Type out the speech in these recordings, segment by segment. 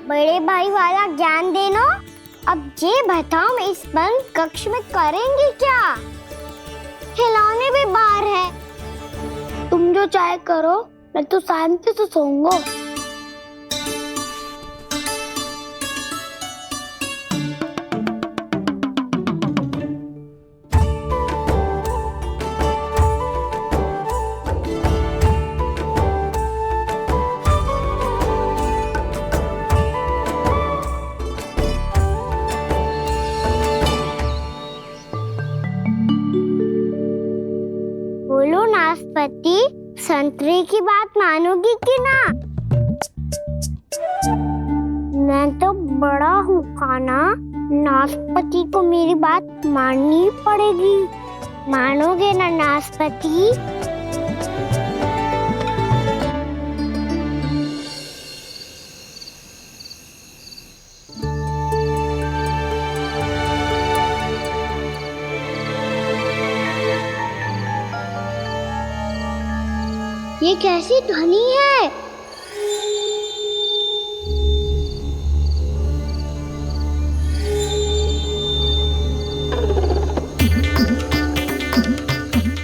बड़े भाई वाला ज्ञान देना। अब ये बताओ इस बंद कक्ष में करेंगे क्या? खिलौने भी बाहर है। तुम जो चाहे करो, मैं तो शांति से सोऊंगा। बोलो नाशपाती, संतरे की बात मानोगी कि ना? मैं तो बड़ा हूँ काना, नाशपाती को मेरी बात माननी पड़ेगी। मानोगे ना नाशपाती? ये कैसी ध्वनि है?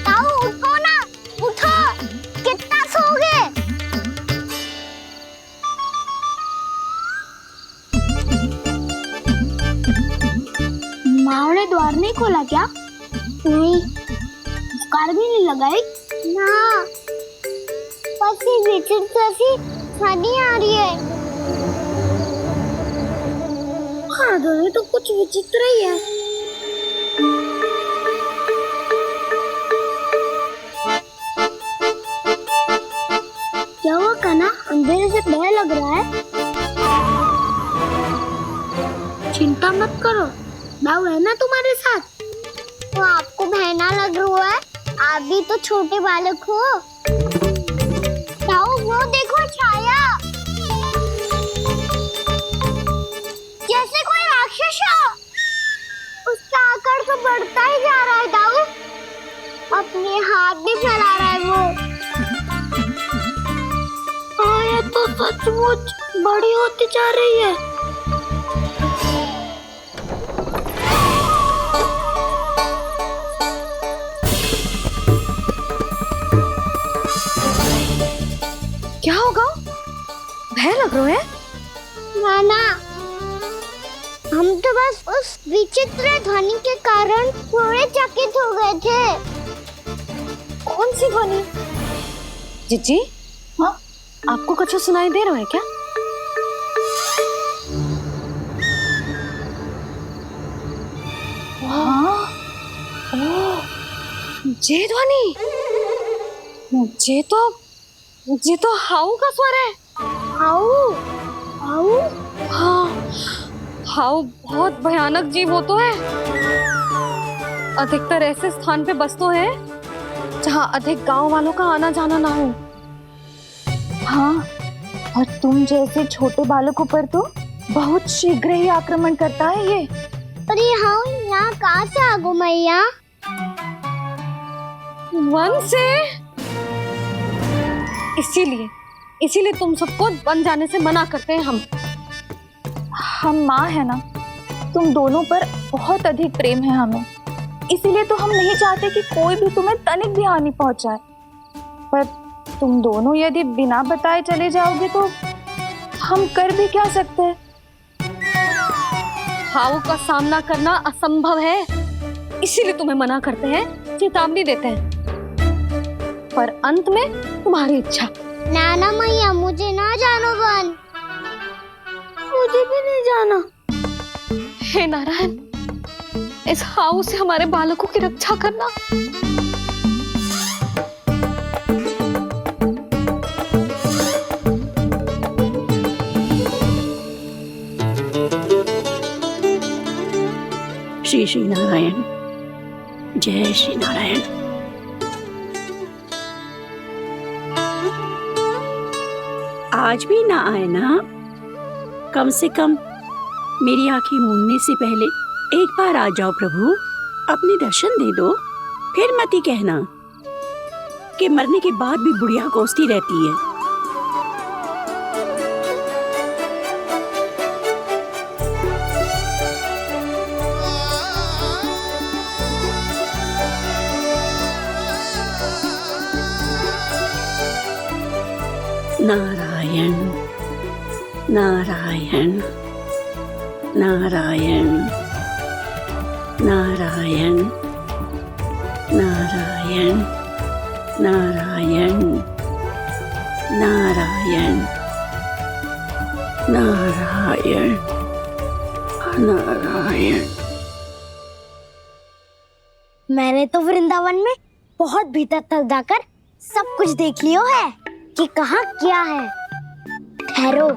ताऊ उठो ना, उठो। कितना सोओगे? माँ ने द्वार नहीं खोला क्या? नहीं। कार भी नहीं लगाई? ना। बस ये विचित्र सी ध्वनि आ रही है। हाँ, ध्वनि तो कुछ विचित्र ही है। क्या हुआ कान्हा? अंधेरे से भय लग रहा है। चिंता मत करो, दाऊ है ना तुम्हारे साथ। तो आपको भय ना लग रहा है? आप भी तो छोटे बालक हो। दाऊ वो देखो छाया, जैसे कोई राक्षस हो। उसका आकार तो बढ़ता ही जा रहा है दाऊ। अपने हाथ भी फैला रहा है वो। हाँ, ये तो सचमुच बड़ी होती जा रही है। क्या होगा? भय लग रहा है? नाना, हम तो बस उस विचित्र ध्वनि के कारण थोड़े चकित हो गए थे। कौन सी ध्वनि? जीजी, हाँ, आपको कुछ सुनाई दे रहा है क्या? हाँ, ओह, ये ध्वनि, ये तो हाउ का स्वर है। हाउ? हाउ? हाँ, हाउ बहुत भयानक जीव हो तो है। अधिकतर ऐसे स्थान पे बसते हैं जहाँ अधिक गांव वालों का आना जाना ना हो। हाँ, और तुम जैसे छोटे बालकों पर तो बहुत शीघ्र ही आक्रमण करता है ये। पर ये हाउ यहाँ कहाँ से आ गो मैया? वन से। इसीलिए तुम सबको वन जाने से मना करते हैं हम माँ है ना, तुम दोनों पर बहुत अधिक प्रेम है हमें, इसीलिए तो हम नहीं चाहते कि कोई भी तुम्हें तनिक भी हानि पहुंचाए। पर तुम दोनों यदि बिना बताए चले जाओगे तो हम कर भी क्या सकते हैं? हाउ का सामना करना असंभव है, इसीलिए तुम्हें मना करते हैं, चेतावनी देते हैं। पर अंत में तुम्हारी इच्छा। नाना मैया, मुझे ना जानो वन। मुझे भी नहीं जाना। हे नारायण, इस हाउ से हमारे बालकों की रक्षा करना। श्री श्री नारायण, जय श्री नारायण। आज भी ना आए ना? कम से कम मेरी आंखें मूंदने से पहले एक बार आ जाओ प्रभु, अपने दर्शन दे दो। फिर मत ही कहना कि मरने के बाद भी बुढ़िया कोसती रहती है। नारायण नारायण नारायण नारायण नारायण नारायण नारायण नारायण नारायण। मैंने तो वृंदावन में बहुत भीतर तक जाकर सब कुछ देख लियो है कि कहाँ क्या है। ठहरो,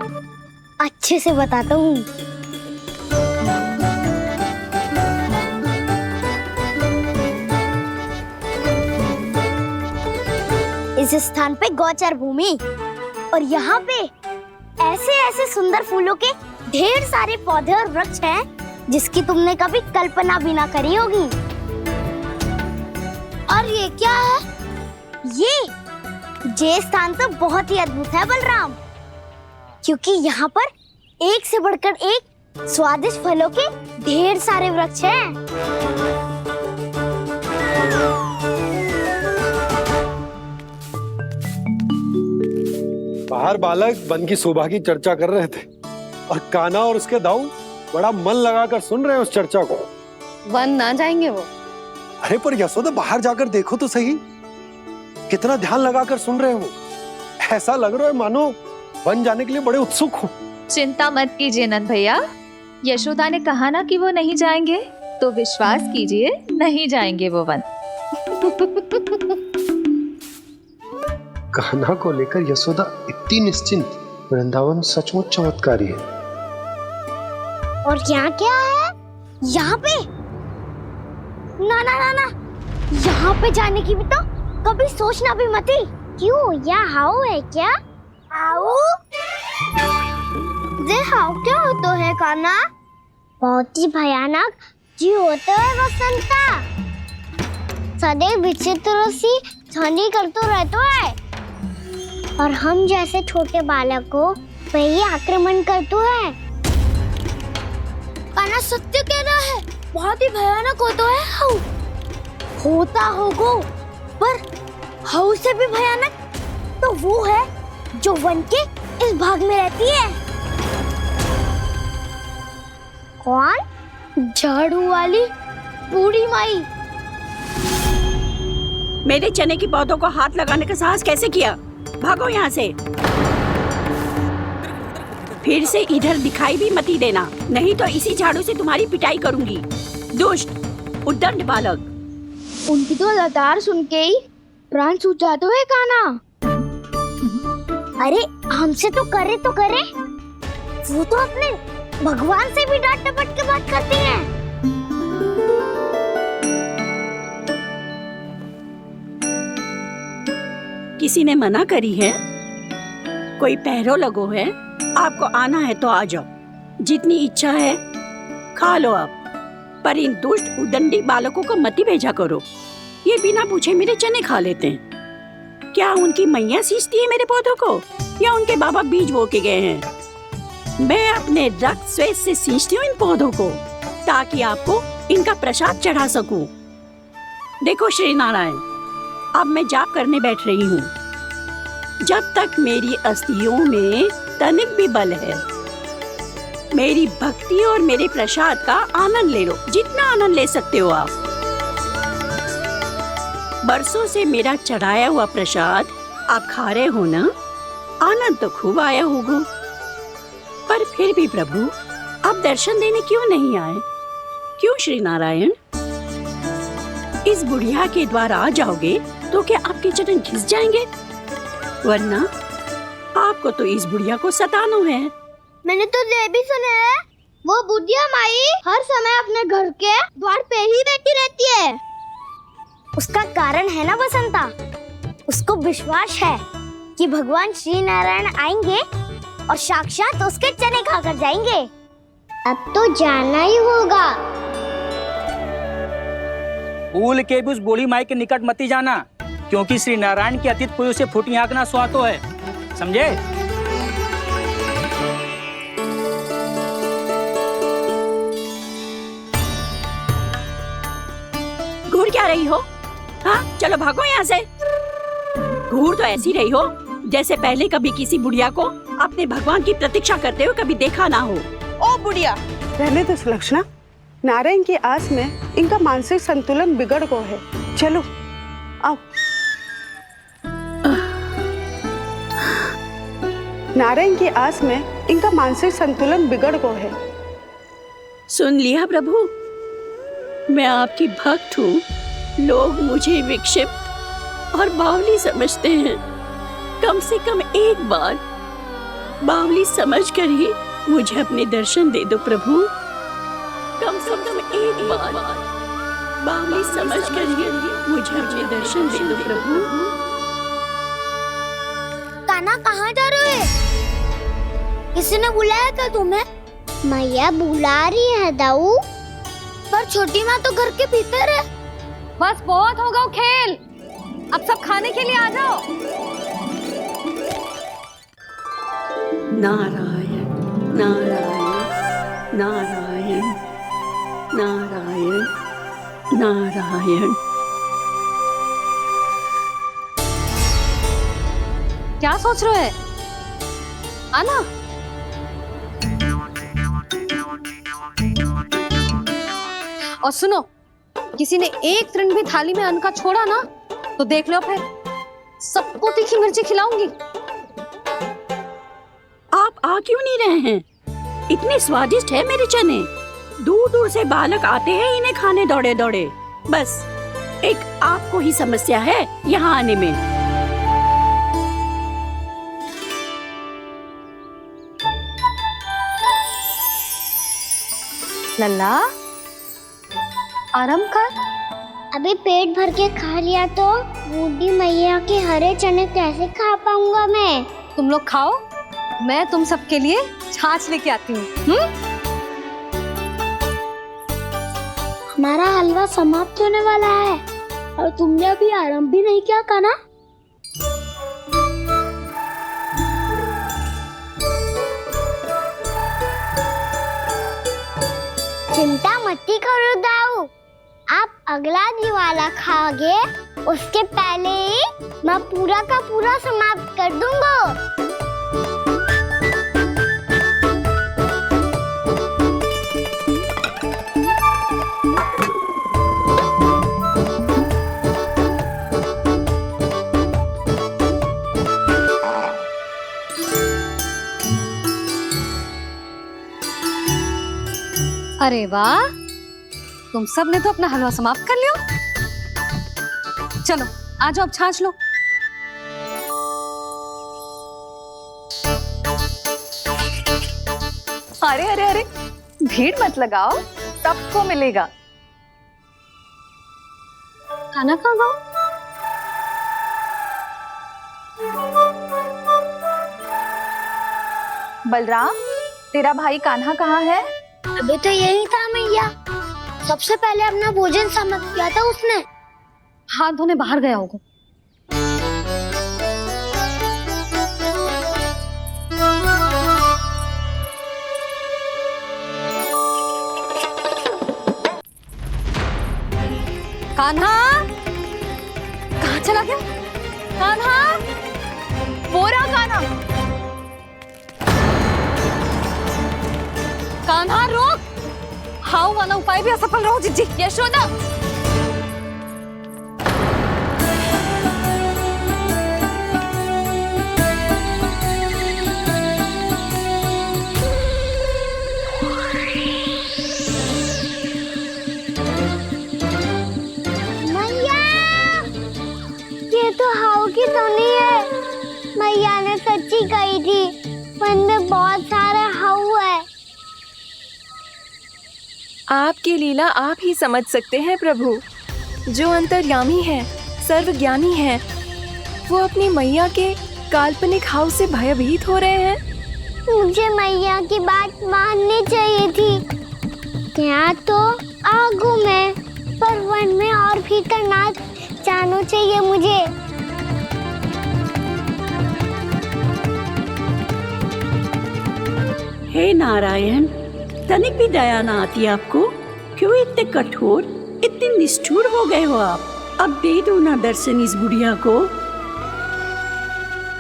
अच्छे से बताता हूँ। इस स्थान पे गौचर भूमि और यहाँ पे ऐसे ऐसे सुंदर फूलों के ढेर सारे पौधे और वृक्ष हैं जिसकी तुमने कभी कल्पना भी ना करी होगी। और ये क्या है? ये स्थान तो बहुत ही अद्भुत है बलराम, क्योंकि यहाँ पर एक से बढ़कर एक स्वादिष्ट फलों के ढेर सारे वृक्ष हैं। बाहर बालक वन की शोभा की चर्चा कर रहे थे और कान्हा और उसके दाऊ बड़ा मन लगाकर सुन रहे हैं उस चर्चा को। वन ना जाएंगे वो। अरे पर यशोदा, बाहर जाकर देखो तो सही, कितना ध्यान लगाकर सुन रहे हो। ऐसा लग रहा है मानो वन जाने के लिए बड़े उत्सुक हो। चिंता मत कीजिए नंद भैया, यशोदा ने कहा ना कि वो नहीं जाएंगे, तो विश्वास कीजिए नहीं जाएंगे वो वन। कान्हा को लेकर यशोदा इतनी निश्चिंत, वृंदावन सचमुच चमत्कारी है। और यहाँ क्या है? यहाँ पे ना ना ना ना, यहाँ पे जाने की भी तो कभी सोचना भी मत ही। क्यों, यहाँ हाउ है क्या? हाउ? ये हाउ क्या होता है कान्हा? बहुत ही भयानक जी होता है वसंता। सदैव विचित्र सी ध्वनि करते रहता है और हम जैसे छोटे बालक को वही आक्रमण करते हैं। कान्हा सत्य कह रहा है, बहुत ही भयानक होता है हाउ। होता होगा, पर हाउ से भी भयानक तो वो है जो वन के इस भाग में रहती है। कौन? झाड़ू वाली बूढ़ी माई। मेरे चने की पौधों को हाथ लगाने का साहस कैसे किया? भागो यहाँ से। फिर से इधर दिखाई भी मत देना, नहीं तो इसी झाड़ू से तुम्हारी पिटाई करूंगी। दुष्ट उद्दंड बालक। उनकी तो लतार सुन के ही प्राण छूट जाते हुए कान्हा। अरे हमसे तो करे, वो तो अपने भगवान से भी डांट डपट के बात करती हैं। किसी ने मना करी है? कोई पहरो लगो है? आपको आना है तो आ जाओ, जितनी इच्छा है खा लो आप, पर इन दुष्ट उदंडी बालकों को मत ही भेजा करो। ये बिना पूछे मेरे चने खा लेते हैं। क्या उनकी मैया सींचती है मेरे पौधों को, या उनके बाबा बीज बो के गए हैं? मैं अपने रक्त स्वेद से सींचती हूँ इन पौधों को, ताकि आपको इनका प्रसाद चढ़ा सकूं। देखो श्री नारायण, अब मैं जाप करने बैठ रही हूँ। जब तक मेरी अस्थियों में तनिक भी बल है, मेरी भक्ति और मेरे प्रसाद का आनंद ले लो, जितना आनंद ले सकते हो आप। बरसों से मेरा चढ़ाया हुआ प्रसाद आप खा रहे हो ना, आनंद तो खूब आया होगा। पर फिर भी प्रभु, आप दर्शन देने क्यों नहीं आए? क्यों श्री नारायण? इस बुढ़िया के द्वार आ जाओगे तो क्या आपके चरण घिस जाएंगे? वरना आपको तो इस बुढ़िया को सताना है। मैंने तो ये भी सुना है, वो बुढ़िया माई हर समय अपने घर के द्वार पे ही बैठी रहती है। उसका कारण है ना बसंता, उसको विश्वास है कि भगवान श्री नारायण आएंगे और साक्षात उसके चने खाकर जाएंगे। अब तो जाना ही होगा। भूल के भी उस बूढ़ी माई के निकट मत ही जाना, क्योंकि श्री नारायण की अतीत कोई उसे फूटी आंख ना सुहातो है, समझे? घूर क्या रही हो? हाँ, चलो भागो यहाँ से। घूर तो ऐसी रही हो जैसे पहले कभी किसी बुढ़िया को अपने भगवान की प्रतीक्षा करते हुए कभी देखा ना हो। ओ बुढ़िया, रहने दो सुलक्षणा। नारायण की आस में इनका मानसिक संतुलन बिगड़ गया है। चलो आओ। नारायण की आस में इनका मानसिक संतुलन बिगड़ गया है। सुन लिया प्रभु, मैं आपकी भक्त हूँ। लोग मुझे विक्षिप्त और बावली समझते हैं। कम से कम एक बार बावली समझकर ही मुझे अपने दर्शन दे दो प्रभु। कम से कम एक बार बावली समझकर ही मुझे अपने दर्शन दे दो प्रभु। कान्हा कहाँ जा रहे हो? किसी ने बुलाया था तुम्हें? मैया बुला रही है दाऊ, पर छोटी माँ तो घर के भीतर है। बस बहुत हो गया खेल, अब सब खाने के लिए आ जाओ। नारायण नारायण नारायण नारायण नारायण। क्या सोच रहे हैं? आना। और सुनो, किसी ने एक तृण भी थाली में अन्न का छोड़ा ना तो देख लो, फिर सबको तीखी मिर्ची खिलाऊंगी। आप आ क्यों नहीं रहे हैं? इतने स्वादिष्ट है मेरे चने। दूर दूर से बालक आते हैं इन्हें खाने दौड़े दौड़े। बस एक आपको ही समस्या है यहाँ आने में। लल्ला, आराम कर। अभी पेट भर के खा लिया तो बूढ़ी मैया के हरे चने कैसे खा पाऊंगा मैं? तुम लोग खाओ, मैं तुम सबके लिए छाछ लेके आती हूँ। हमारा हलवा समाप्त होने वाला है और तुमने अभी आराम भी नहीं किया कान्हा। चिंता मत करो दाऊ, आप अगला दिवाला खाओगे उसके पहले ही मैं पूरा का पूरा समाप्त कर दूंगा। अरे वाह, तुम सब ने तो अपना हलवा समाप्त कर लिया। चलो आ जाओ, अब छाछ लो। अरे अरे अरे, भीड़ मत लगाओ, सबको मिलेगा। खाना कहाँ गया? बलराम, तेरा भाई कान्हा कहाँ है? अभी तो यही था मैया, सबसे पहले अपना भोजन समाप्त किया था उसने। हाथ धोने बाहर गया होगा। कान्हा कहाँ चला गया? कान्हा, वो रहा कान्हा। कान्हा रोक! हाउ वाला उपाय भी असफल रहो जिज्जी। यशोदा, मैया, ये तो हाउ की तो नहीं है। मैया ने सच्ची कही थी, वन में बहुत सारे हाउ है। आपकी लीला आप ही समझ सकते हैं प्रभु। जो अंतर्यामी है, सर्वज्ञानी है, वो अपनी मैया के काल्पनिक हाव से भयभीत हो रहे हैं। मुझे मैया की बात माननी चाहिए थी। यहाँ तो आगू में, पर वन में और भीतर ना जाना चाहिए मुझे। हे नारायण, तनिक भी दया ना आती आपको? क्यों इतने कठोर, इतने निष्ठुर हो गए हो आप? अब दे दो ना दर्शन इस बुढ़िया को।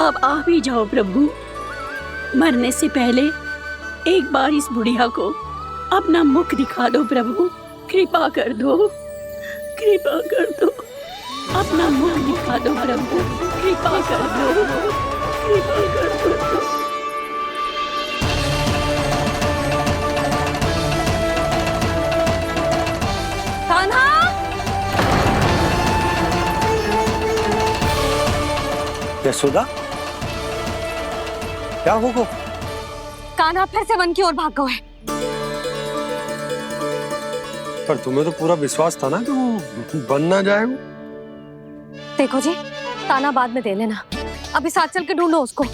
अब आ भी जाओ प्रभु। मरने से पहले एक बार इस बुढ़िया को अपना मुख दिखा दो प्रभु। कृपा कर दो, कृपा कर दो। अपना मुख दिखा दो प्रभु। कृपा कर दो, कृपा कर दो। कान्हा, यशोदा, क्या होगा? कान्हा फिर से वन की ओर भाग गए। पर तुम्हें तो पूरा विश्वास था ना कि वो बन ना जाए। देखो जी, ताना बाद में दे लेना, अभी साथ चल के ढूंढो उसको।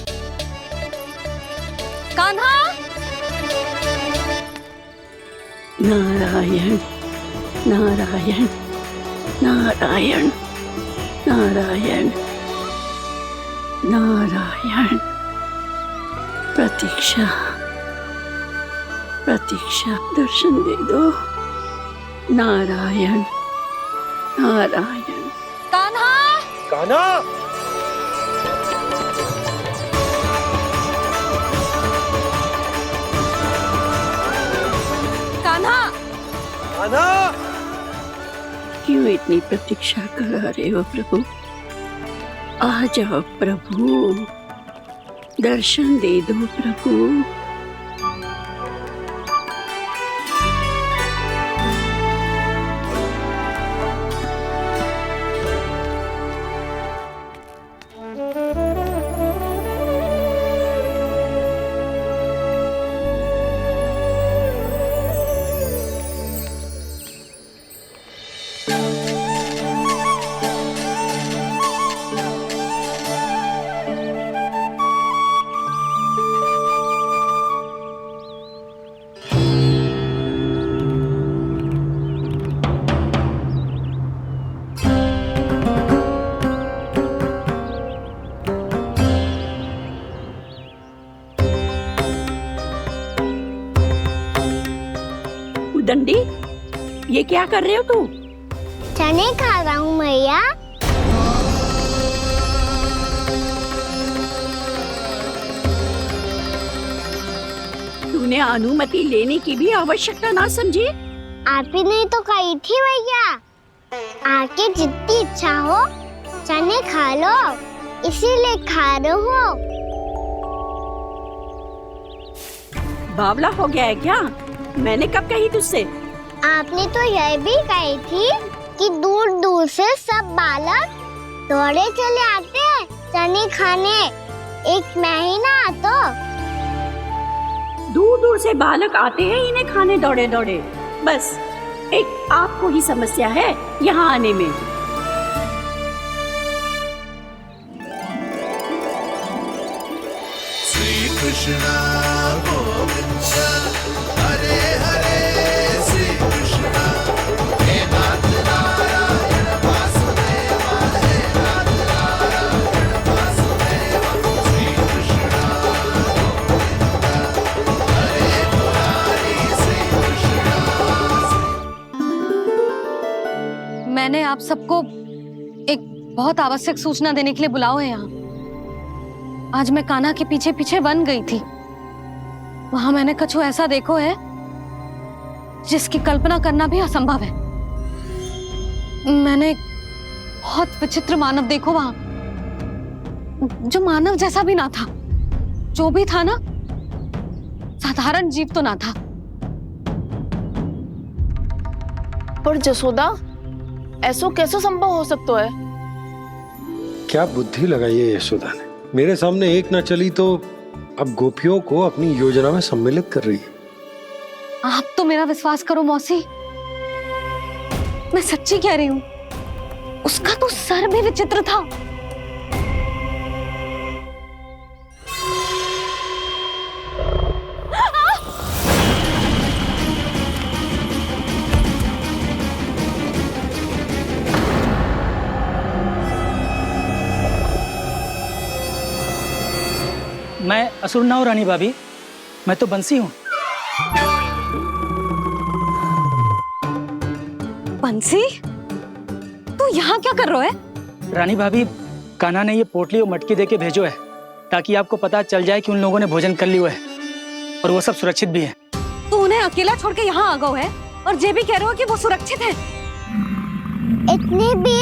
कान्हा, नारायण नारायण नारायण नारायण नारायण। प्रतीक्षा प्रतीक्षा, दर्शन दे दो। नारायण नारायण। कान्हा, कान्हा, कान्हा, कान्हा। क्यों इतनी प्रतीक्षा करा रहे हो प्रभु? आ जाओ प्रभु, दर्शन दे दो प्रभु। दंडी, ये क्या कर रहे हो तू? चने खा रहा हूँ मैया। तूने अनुमति लेने की भी आवश्यकता ना समझी? आप ही ने तो कही थी भैया, आके जितनी इच्छा हो चने खा लो, इसीलिए खा रहे हो। बावला हो गया है क्या? मैंने कब कही तुझसे? आपने तो यह भी कही थी कि दूर दूर से सब बालक दौड़े चले आते हैं चने खाने, एक महीना तो दूर दूर से बालक आते हैं इन्हें खाने दौड़े दौड़े। बस एक आपको ही समस्या है यहाँ आने में। श्री कृष्णा गोविंद हरे हरे, श्री कृष्णा हे नाथ नारायण वासुदेव, हे नाथ नारायण वासुदेव। श्री कृष्णा गोविंद हरे मुरारी, श्री कृष्णा। मैंने आप सबको एक बहुत आवश्यक सूचना देने के लिए बुलाओ है यहाँ। आज मैं कान्हा के पीछे पीछे वन गई थी। वहां मैंने कछु ऐसा देखो है जिसकी कल्पना करना भी असंभव है। मैंने बहुत विचित्र मानव देखो वहां, जो मानव जैसा भी ना था। जो भी था ना, साधारण जीव तो ना था। पर जसोदा, ऐसा कैसे संभव हो सकता है? क्या बुद्धि लगाई है यशोदा ने। मेरे सामने एक न चली तो अब गोपियों को अपनी योजना में सम्मिलित कर रही है। आप तो मेरा विश्वास करो मौसी, मैं सच्ची कह रही हूँ। उसका तो सर भी विचित्र था। मैं असुर ना हूं रानी भाभी, मैं तो बंसी हूँ। बंसी, तू यहाँ क्या कर रहा है? रानी भाभी, कान्हा ने ये पोटली और मटकी देके भेजो है ताकि आपको पता चल जाए कि उन लोगों ने भोजन कर लिया है और वो सब सुरक्षित भी है। तू उन्हें अकेला छोड़ के यहाँ आ गए है और जे भी कह रहे हो कि वो सुरक्षित है। इतनी भी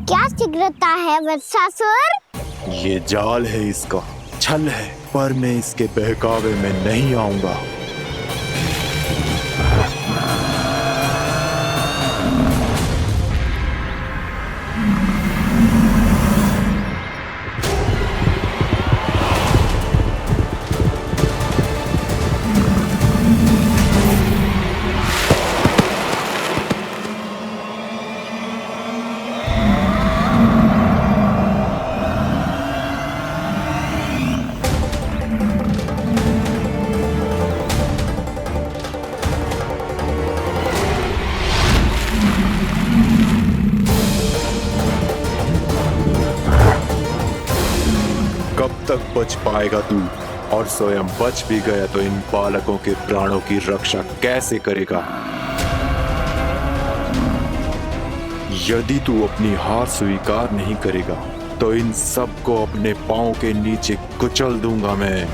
क्या शीघ्रता है वत्सासुर? ये जाल है, इसका छल है, पर मैं इसके बहकावे में नहीं आऊंगा। कब तक बच पाएगा तू? और स्वयं बच भी गया तो इन बालकों के प्राणों की रक्षा कैसे करेगा? यदि तू अपनी हार स्वीकार नहीं करेगा तो इन सबको अपने पांव के नीचे कुचल दूंगा मैं।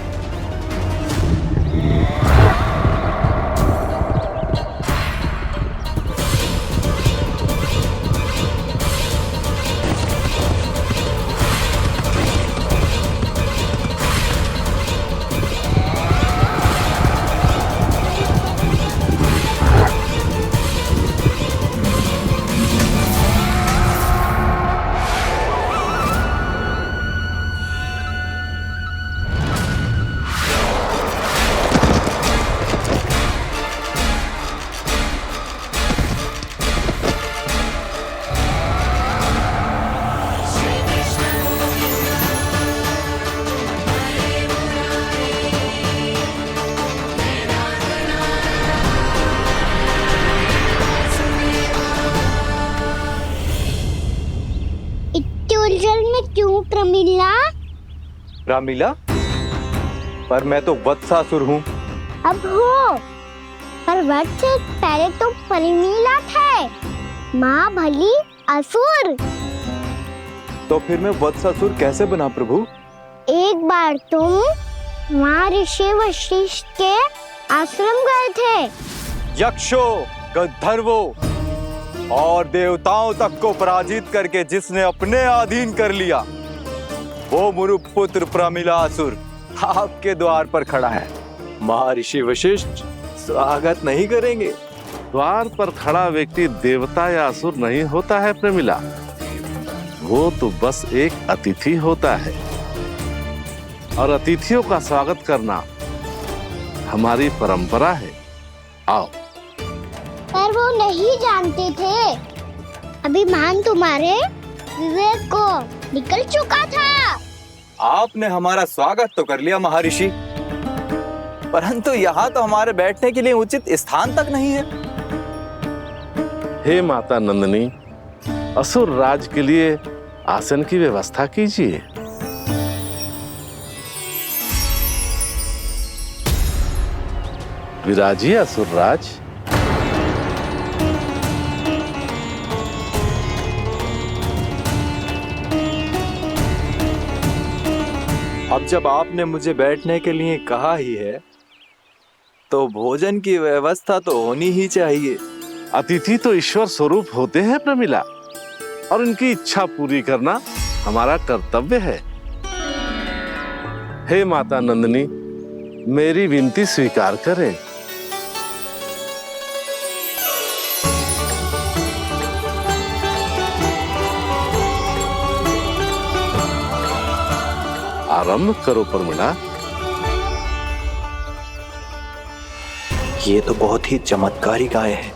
उलझन में क्यों प्रमिला? रामीला, पर मैं तो वत्सासुर हूँ। अब हो, पर वत्स से पहले तो प्रमिला थे, माँ भली असुर। तो फिर मैं वत्सासुर कैसे बना प्रभु? एक बार तुम माँ ऋषि वशिष्ठ के आश्रम गए थे। यक्षों, गंधर्वों और देवताओं तक को पराजित करके जिसने अपने अधीन कर लिया, वो मुरुपुत्र प्रमिलासुर आपके द्वार पर खड़ा है। महर्षि वशिष्ठ स्वागत नहीं करेंगे? द्वार पर खड़ा व्यक्ति देवता या असुर नहीं होता है प्रमिला, वो तो बस एक अतिथि होता है और अतिथियों का स्वागत करना हमारी परंपरा है। आओ। पर वो नहीं जानते थे, अभिमान तुम्हारे विवेक को निकल चुका था। आपने हमारा स्वागत तो कर लिया महर्षि, परंतु यहाँ तो हमारे बैठने के लिए उचित स्थान तक नहीं है। हे माता नंदिनी, असुर राज के लिए आसन की व्यवस्था कीजिए। विराजिए असुर राज। अब जब आपने मुझे बैठने के लिए कहा ही है, तो भोजन की व्यवस्था तो होनी ही चाहिए। अतिथि तो ईश्वर स्वरूप होते हैं प्रमिला, और उनकी इच्छा पूरी करना हमारा कर्तव्य है। हे माता नंदिनी, मेरी विनती स्वीकार करें। आरंभ करो प्रमिला। ये तो बहुत ही चमत्कारी गाय है,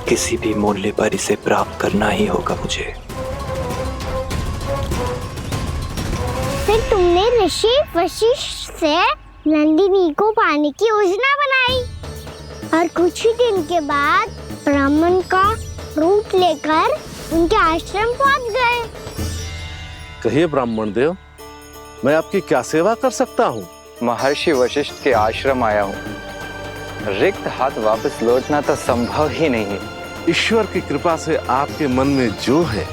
किसी भी मूल्य पर इसे प्राप्त करना ही होगा मुझे। फिर तुमने ऋषि वशिष्ठ से नंदिनी को पाने की योजना बनाई और कुछ ही दिन के बाद ब्राह्मण का रूप लेकर उनके आश्रम पहुंच गए। कहिए ब्राह्मण देव, मैं आपकी क्या सेवा कर सकता हूँ? महर्षि वशिष्ठ के आश्रम आया हूँ। रिक्त हाथ वापस लौटना तो संभव ही नहीं है। ईश्वर की कृपा से आपके मन में जो है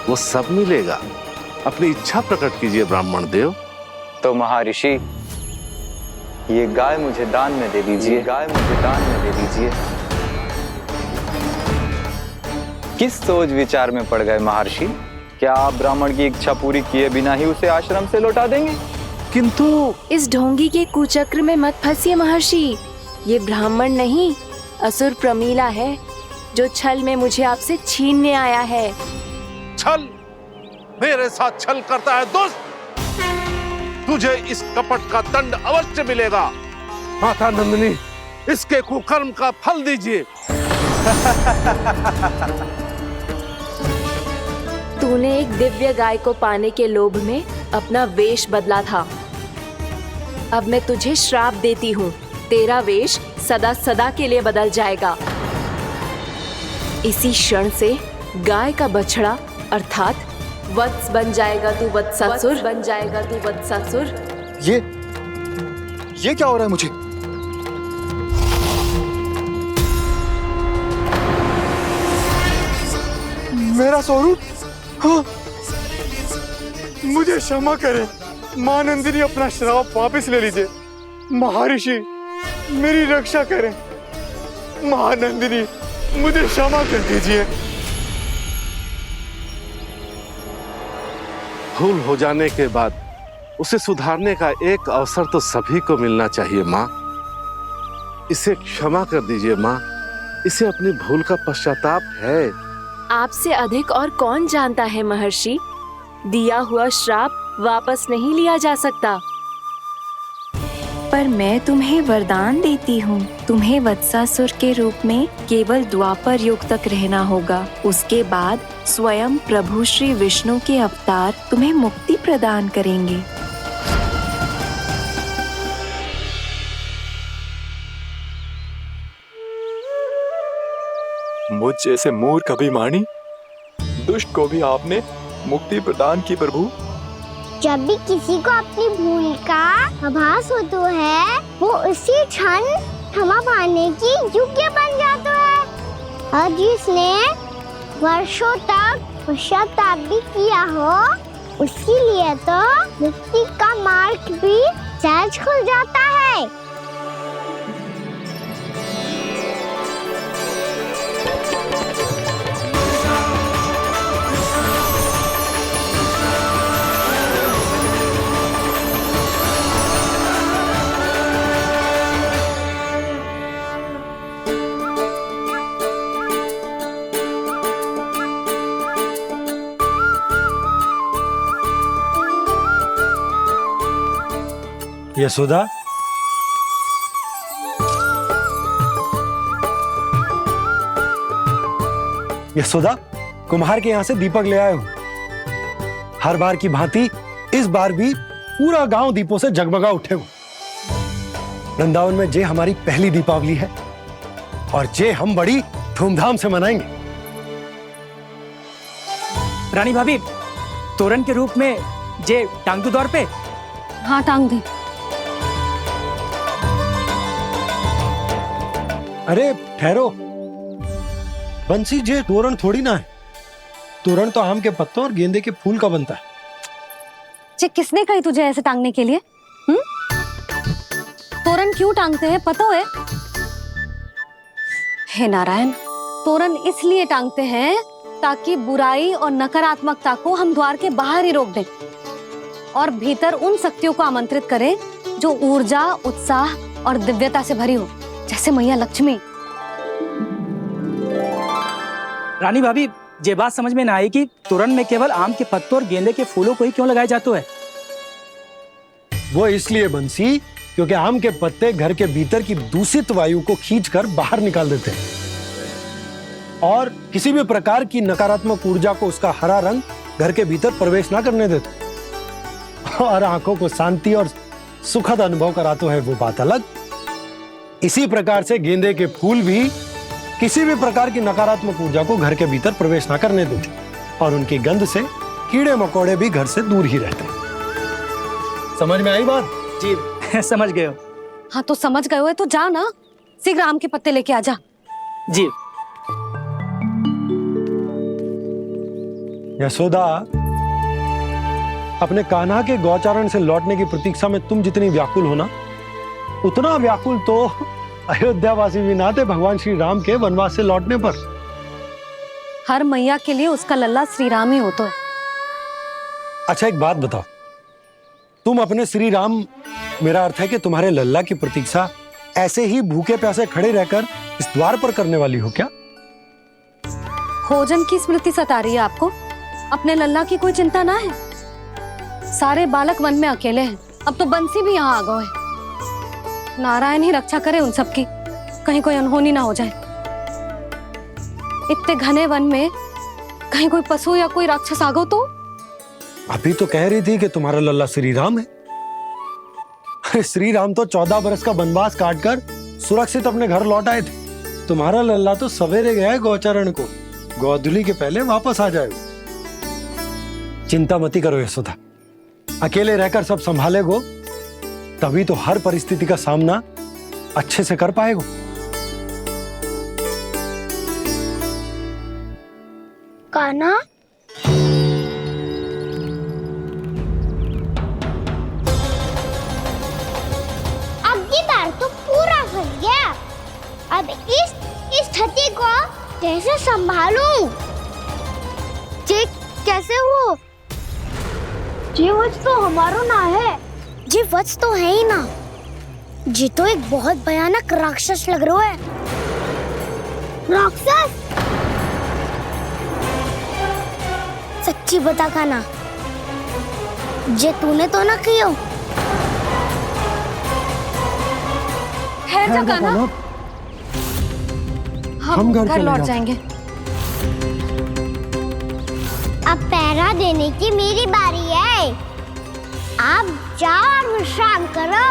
वो सब मिलेगा। अपनी इच्छा प्रकट कीजिए ब्राह्मण देव। तो महर्षि, ये गाय मुझे दान में दे दीजिए, गाय मुझे दान में दे दीजिए। किस सोच विचार में पड़ गए महर्षि? क्या आप ब्राह्मण की इच्छा पूरी किए बिना ही उसे आश्रम से लौटा देंगे? किंतु इस ढोंगी के कुचक्र में मत फंसिए महर्षि। ये ब्राह्मण नहीं, असुर प्रमीला है, जो छल में मुझे आपसे छीनने आया है। छल? मेरे साथ छल करता है दुष्ट? तुझे इस कपट का दंड अवश्य मिलेगा। माता नंदिनी, इसके कुकर्म का फल दीजिए। तूने एक दिव्य गाय को पाने के लोभ में अपना वेश बदला था। अब मैं तुझे श्राप देती हूँ, तेरा वेश सदा सदा के लिए बदल जाएगा। इसी क्षण से गाय का बछड़ा अर्थात वत्स बन जाएगा तू, वत्सासुर बन जाएगा तू, वत्सासुर। ये क्या हो रहा है मुझे? मेरा स्वरूप? हाँ। मुझे क्षमा करें मां नंदिनी, अपना श्राप वापस ले लीजिए। महर्षि, मेरी रक्षा करें। मां नंदिनी, मुझे क्षमा कर दीजिए। भूल हो जाने के बाद उसे सुधारने का एक अवसर तो सभी को मिलना चाहिए माँ। इसे क्षमा कर दीजिए माँ, इसे अपनी भूल का पश्चाताप है। आपसे अधिक और कौन जानता है महर्षि, दिया हुआ श्राप वापस नहीं लिया जा सकता। पर मैं तुम्हें वरदान देती हूँ, तुम्हें वत्सासुर के रूप में केवल द्वापर युग तक रहना होगा। उसके बाद स्वयं प्रभु श्री विष्णु के अवतार तुम्हें मुक्ति प्रदान करेंगे। मुझ जैसे मूर्ख अभिमानी दुष्ट को भी आपने मुक्ति प्रदान की प्रभु। जब भी किसी को अपनी भूल का आभास होता है, वो उसी क्षण क्षमा पाने की योग्य बन जाता है। और जिसने वर्षों तक पश्चाताप भी किया हो, उसके लिए तो मुक्ति का मार्ग भी सहज खुल जाता है। यशोदा, यशोदा, कुम्हार के यहाँ से दीपक ले आया हूं। हर बार की भांति इस बार भी पूरा गांव दीपों से जगमगा उठे हो। वृंदावन में जे हमारी पहली दीपावली है और जे हम बड़ी धूमधाम से मनाएंगे। रानी भाभी, तोरण के रूप में जे टांग दो दौर पे। हाँ, टांग दी। अरे ठहरो, बंसी, जे तोरण थोड़ी ना है। तोरण तो आम के पत्तों और गेंदे के फूल का बनता है। जे किसने कही तुझे ऐसे टांगने के लिए? तोरण क्यों टांगते हैं पता है? हे नारायण, तोरण इसलिए टांगते हैं ताकि बुराई और नकारात्मकता को हम द्वार के बाहर ही रोक दें और भीतर उन शक्तियों को आमंत्रित करें जो ऊर्जा, उत्साह और दिव्यता से भरी हो, जैसे मैया लक्ष्मी। रानी भाभी, ये बात समझ में ना आई कि तोरण में केवल आम के पत्तों और गेंदे के फूलों को ही क्यों लगाया जाता है? वो इसलिए बंसी, क्योंकि आम के पत्ते घर के भीतर की दूषित वायु को खींचकर बाहर निकाल देते हैं और किसी भी प्रकार की नकारात्मक ऊर्जा को उसका हरा रंग घर के भीतर प्रवेश ना करने देते और आंखों को शांति और सुखद अनुभव कराते है, वो बात अलग। इसी प्रकार से गेंदे के फूल भी किसी भी प्रकार की नकारात्मक ऊर्जा को घर के भीतर प्रवेश ना करने देते और उनकी गंध से कीड़े मकोड़े भी घर से दूर ही रहते हैं। समझ में आई बात? जी, समझ गए हो। हाँ, तो समझ गए हो तो जा ना, शीघ्र आम के पत्ते लेके आजा। जी। यशोदा, अपने कान्हा के गौचारण से लौटने की प्रतीक्षा में तुम जितनी व्याकुल हो ना, उतना व्याकुल तो अयोध्यावासी भी ना थे भगवान श्री राम के वनवास से लौटने पर। हर मैया के लिए उसका लल्ला श्री राम ही होता है। अच्छा एक बात बताओ, तुम अपने श्री राम, मेरा अर्थ है कि तुम्हारे लल्ला की प्रतीक्षा ऐसे ही भूखे प्यासे खड़े रहकर इस द्वार पर करने वाली हो क्या? भोजन की स्मृति सता रही है आपको? अपने लल्ला की कोई चिंता ना है। सारे बालक वन में अकेले हैं, अब तो बंसी भी यहाँ आ गए हैं। नारायण ही रक्षा करे उन सबकी, कहीं कोई अनहोनी ना हो जाए। इतने घने वन में कहीं कोई पशु या कोई राक्षस आ गो तो? अभी तो कह रही थी कि तुम्हारा लल्ला श्री राम है। अरे श्री राम तो 14 बरस का वनवास काटकर सुरक्षित अपने घर लौट आए थे। तुम्हारा लल्ला तो सवेरे गया है गौचरण को, गोधूली के पहले वापस आ जाएगा। चिंता मती करो यशोदा, अकेले रहकर सब संभालेगो तभी तो हर परिस्थिति का सामना अच्छे से कर पाएगो। कान्हा, अब की बार तो पूरा फंस गया। अब इस स्थिति को कैसे संभालूं? ये कैसे हो? ये वच तो हमारो ना है। ये वच तो है ही ना। ये तो एक बहुत भयानक राक्षस लग रहा है। राक्षस? सच्ची बता कान्हा, ये तूने तो ना किया? ठहर जा कान्हा, हम घर लौट जाएंगे। अब पहरा देने की मेरी बारी है। आप जाओ और विश्राम करो।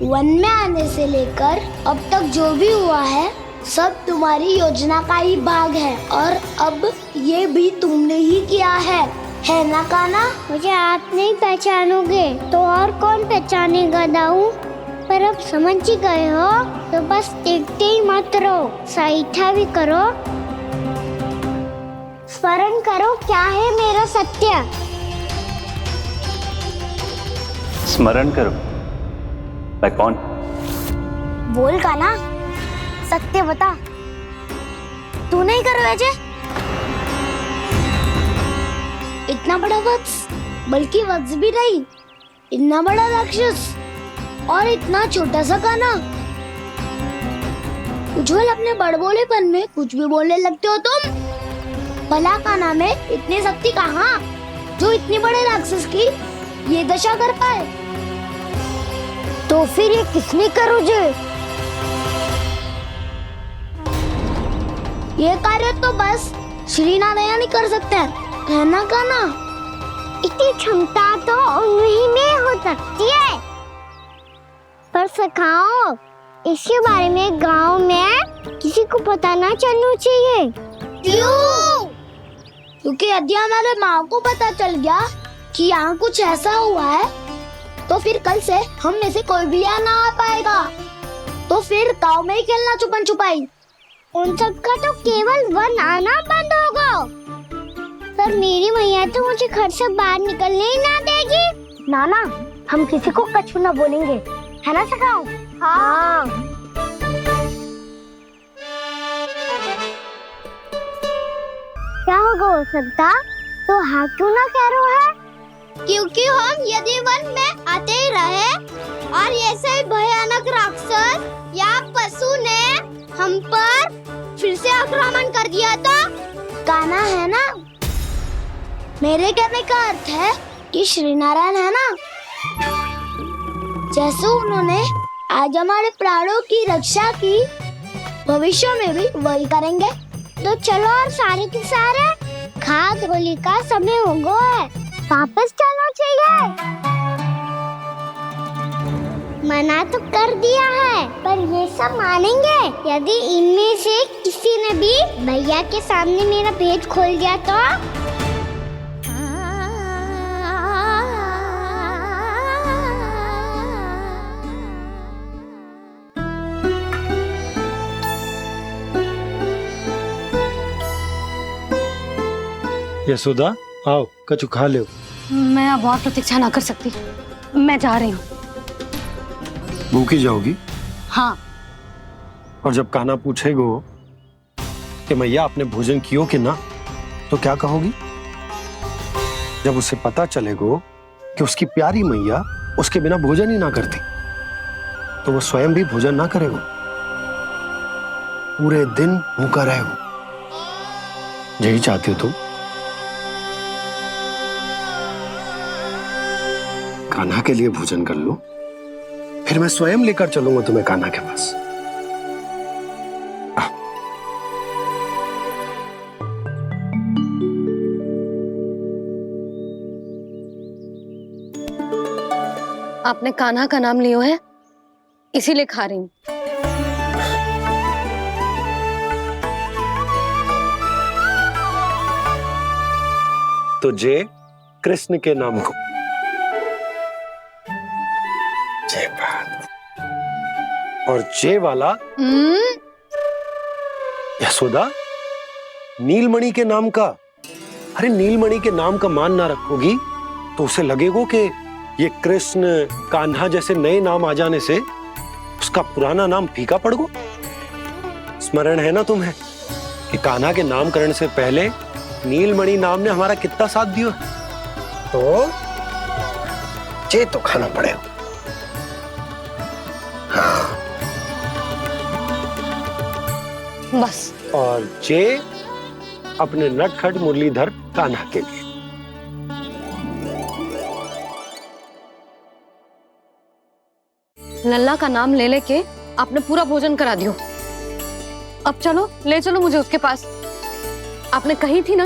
वन में आने से लेकर अब तक जो भी हुआ है सब तुम्हारी योजना का ही भाग है, और अब ये भी तुमने ही किया है ना कान्हा? मुझे आप नहीं पहचानोगे तो और कौन पहचानेगा दाऊ? पर अब समझ ही गए हो तो बस देखते ही मत रहो, सहीठा भी करो। स्मरण करो क्या है मेरा सत्य। स्मरण करो? मैं कौन? बोल कान्हा, सत्य बता। तू नहीं करो अजय? इतना बड़ा वत्स, बल्कि वत्स भी नहीं, इतना बड़ा राक्षस और इतना छोटा सा कान्हा। उज्जवल अपने बड़बोलेपन में कुछ भी बोलने लगते हो तुम। भला कान्हा में इतनी शक्ति कहाँ जो इतनी बड़े राक्षस की ये दशा कर पाए? तो फिर ये किसने करो जे? ये कार्य तो बस श्री नारायण ही कर सकते हैं, है ना कान्हा? इतनी क्षमता तो उन्हीं में हो सकती है। पर सखाओ, इसके बारे में गांव में किसी को पता ना चलना चाहिए। क्यों? क्योंकि यदि हमारे माँ को पता चल गया कि यहाँ कुछ ऐसा हुआ है तो फिर कल से हम में से कोई भी यहाँ ना आ पाएगा। तो फिर गांव में ही खेलना छुपन छुपाई। उन सब का तो केवल वन आना बंद होगा। पर मेरी मैया तो मुझे घर से बाहर निकलने ही ना देगी। नाना, हम किसी को कछु ना बोलेंगे, है ना सखाओ? हाँ। क्या होगा हो सकता? तो हाँ क्यों ना कह रहा है? क्योंकि हम यदि वन में आते ही रहे और ऐसे भयानक राक्षस या पशु ने हम पर फिर से आक्रमण कर दिया तो कान्हा, है ना? मेरे कहने का अर्थ है कि श्री नारायण है ना, जैसे उन्होंने आज हमारे प्राणों की रक्षा की, भविष्य में भी वही करेंगे। तो चलो और सारे के सारे खाद होली का समय हो गया है, वापस चलना चाहिए। मना तो कर दिया है, पर ये सब मानेंगे यदि इनमें से किसी ने भी भैया के सामने मेरा पेट खोल दिया तो? यशोदा आओ कछु खा लो। मैं अब और प्रतीक्षा ना कर सकती, मैं जा रही हूँ। भूखी जाओगी? हाँ। और जब कान्हा पूछेगो कि मैया आपने भोजन कियो कि ना, तो क्या कहोगी? जब उसे पता चलेगो कि उसकी प्यारी मैया उसके बिना भोजन ही ना करती, तो वो स्वयं भी भोजन ना करेगो, पूरे दिन भूखा रहेगो। यही चाहती हो तुम? कान्हा के लिए भोजन कर लो, फिर मैं स्वयं लेकर चलूंगा तुम्हें कान्हा के पास। आपने कान्हा का नाम लियो है, इसीलिए खा रही हूँ। तो जय कृष्ण के नाम को। जय बात। और जय वाला यशोदा नीलमणि के नाम का। अरे नीलमणि के नाम का मान ना रखोगी तो उसे लगेगा कि ये कृष्ण कान्हा जैसे नए नाम आ जाने से उसका पुराना नाम फीका पड़ गो। स्मरण है ना तुम्हें कि कान्हा के नामकरण से पहले नीलमणि नाम ने हमारा कितना साथ दिया? तो जे तो खाना पड़ेगा। हाँ। बस। और जे अपने नटखट मुरलीधर कान्हा के लिए। लल्ला का नाम ले लेके आपने पूरा भोजन करा दियो। अब चलो, ले चलो मुझे उसके पास। आपने कही थी ना?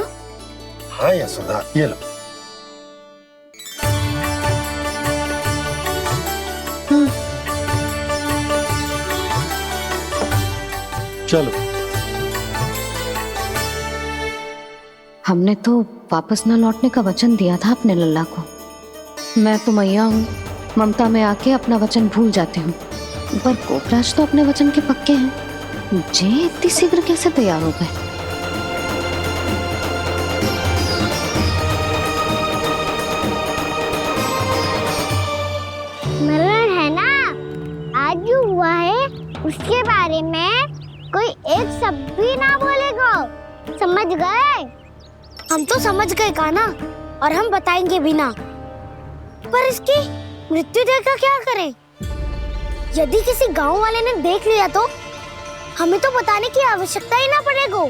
हाँ यशोदा, ये लो। चलो। हमने तो वापस ना लौटने का वचन दिया था अपने लल्ला को। मैं तो मैया हूँ, ममता में आके अपना वचन भूल जाती हूँ, पर गोपराज तो अपने वचन के पक्के हैं। जे इतनी शीघ्र कैसे तैयार हो गए? मरण है ना, आज जो हुआ है उसके बारे में कोई एक शब्द भी ना बोलेगा। समझ गए? हम तो समझ गए कान्हा, और हम बताएंगे भी ना। पर इसकी मृत्यु देखकर क्या करें? यदि किसी गांव वाले ने देख लिया तो हमें तो बताने की आवश्यकता ही ना पड़ेगा।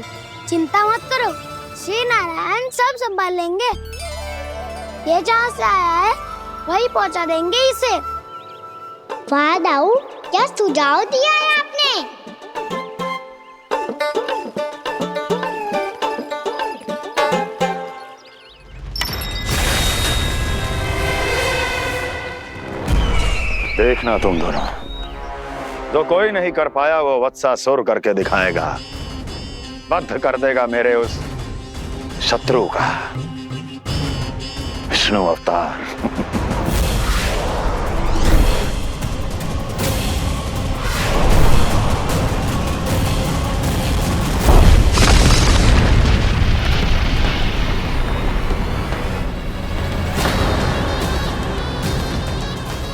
चिंता मत करो, श्री नारायण सब संभाल लेंगे। ये जहाँ से आया है वही पहुँचा देंगे इसे। वाह दाऊ, क्या सुझाव दिया है आपने? देखना तुम दोनों, जो कोई नहीं कर पाया वो वत्सासुर करके दिखाएगा। बद्ध कर देगा मेरे उस शत्रु का विष्णु अवतार।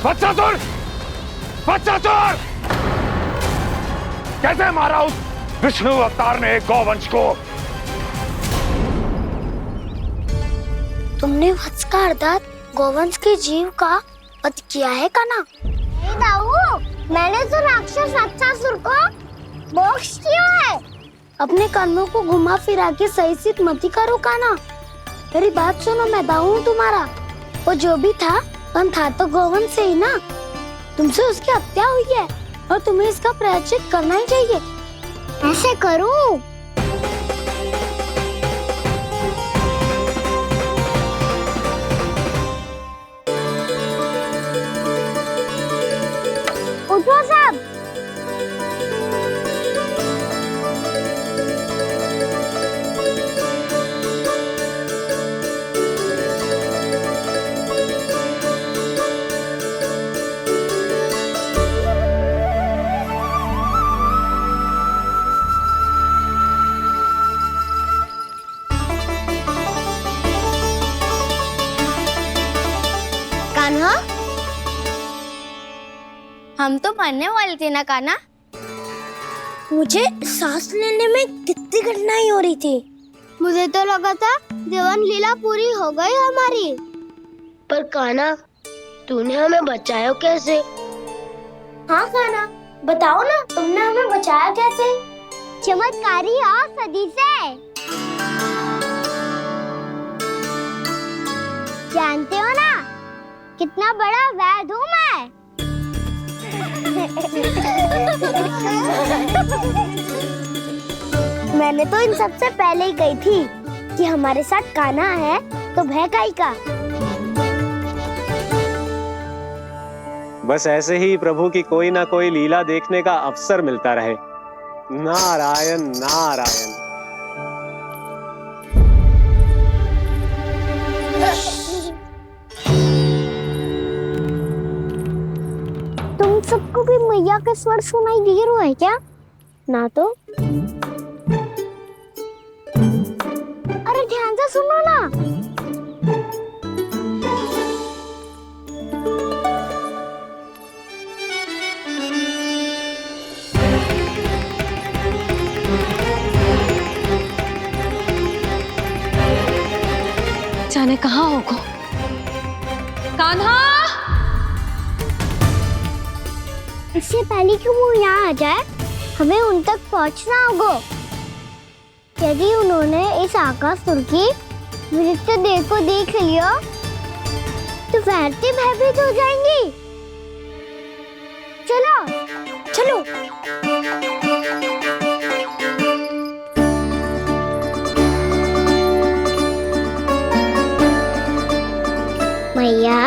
वत्सासुर! वत्सासुर! कैसे मारा उस विष्णु अवतार ने गौवंश को? तुमने वत्स का अर्थात गोवंश के जीव का वध किया है कान्हा? नहीं दाऊ, मैंने तो राक्षस वत्सासुर को मोक्ष किया है। अपने कर्मों को घुमा फिरा के सही सिद्ध मत करो कान्हा। मेरी बात सुनो, मैं दाऊ हूँ तुम्हारा। वो जो भी था पण था तो गोवंश से ही ना। तुमसे उसकी हत्या हुई है और तुम्हें इसका प्रायश्चित करना ही चाहिए। ऐसे करूं? उठो सब। हम तो मरने वाले थे ना कान्हा। मुझे सांस लेने में कितनी कठिनाई हो रही थी। मुझे तो लगा था जीवन लीला पूरी हो गई हमारी। पर कान्हा, तूने हमें बचाया कैसे? हाँ कान्हा, बताओ ना, तुमने हमें बचाया कैसे? चमत्कारी और सदी से। जानते हो ना कितना बड़ा वैद हूँ मैं। मैंने तो इन सबसे पहले ही कही थी कि हमारे साथ कान्हा है तो भय काई का। बस ऐसे ही प्रभु की कोई ना कोई लीला देखने का अवसर मिलता रहे। नारायण नारायण। तुम सबको भी मैया का स्वर सुनाई दे रहा है क्या? ना तो। अरे ध्यान से सुनो ना। जाने कहाँ होगा। कान्हा! इससे पहले कि वो यहाँ आ जाए, हमें उन तक पहुँचना होगा। यदि उन्होंने इस आकाशुर की विचित्र देह को देख लिया, तो वैसे भयभीत हो जाएंगी। चलो, चलो। मैया,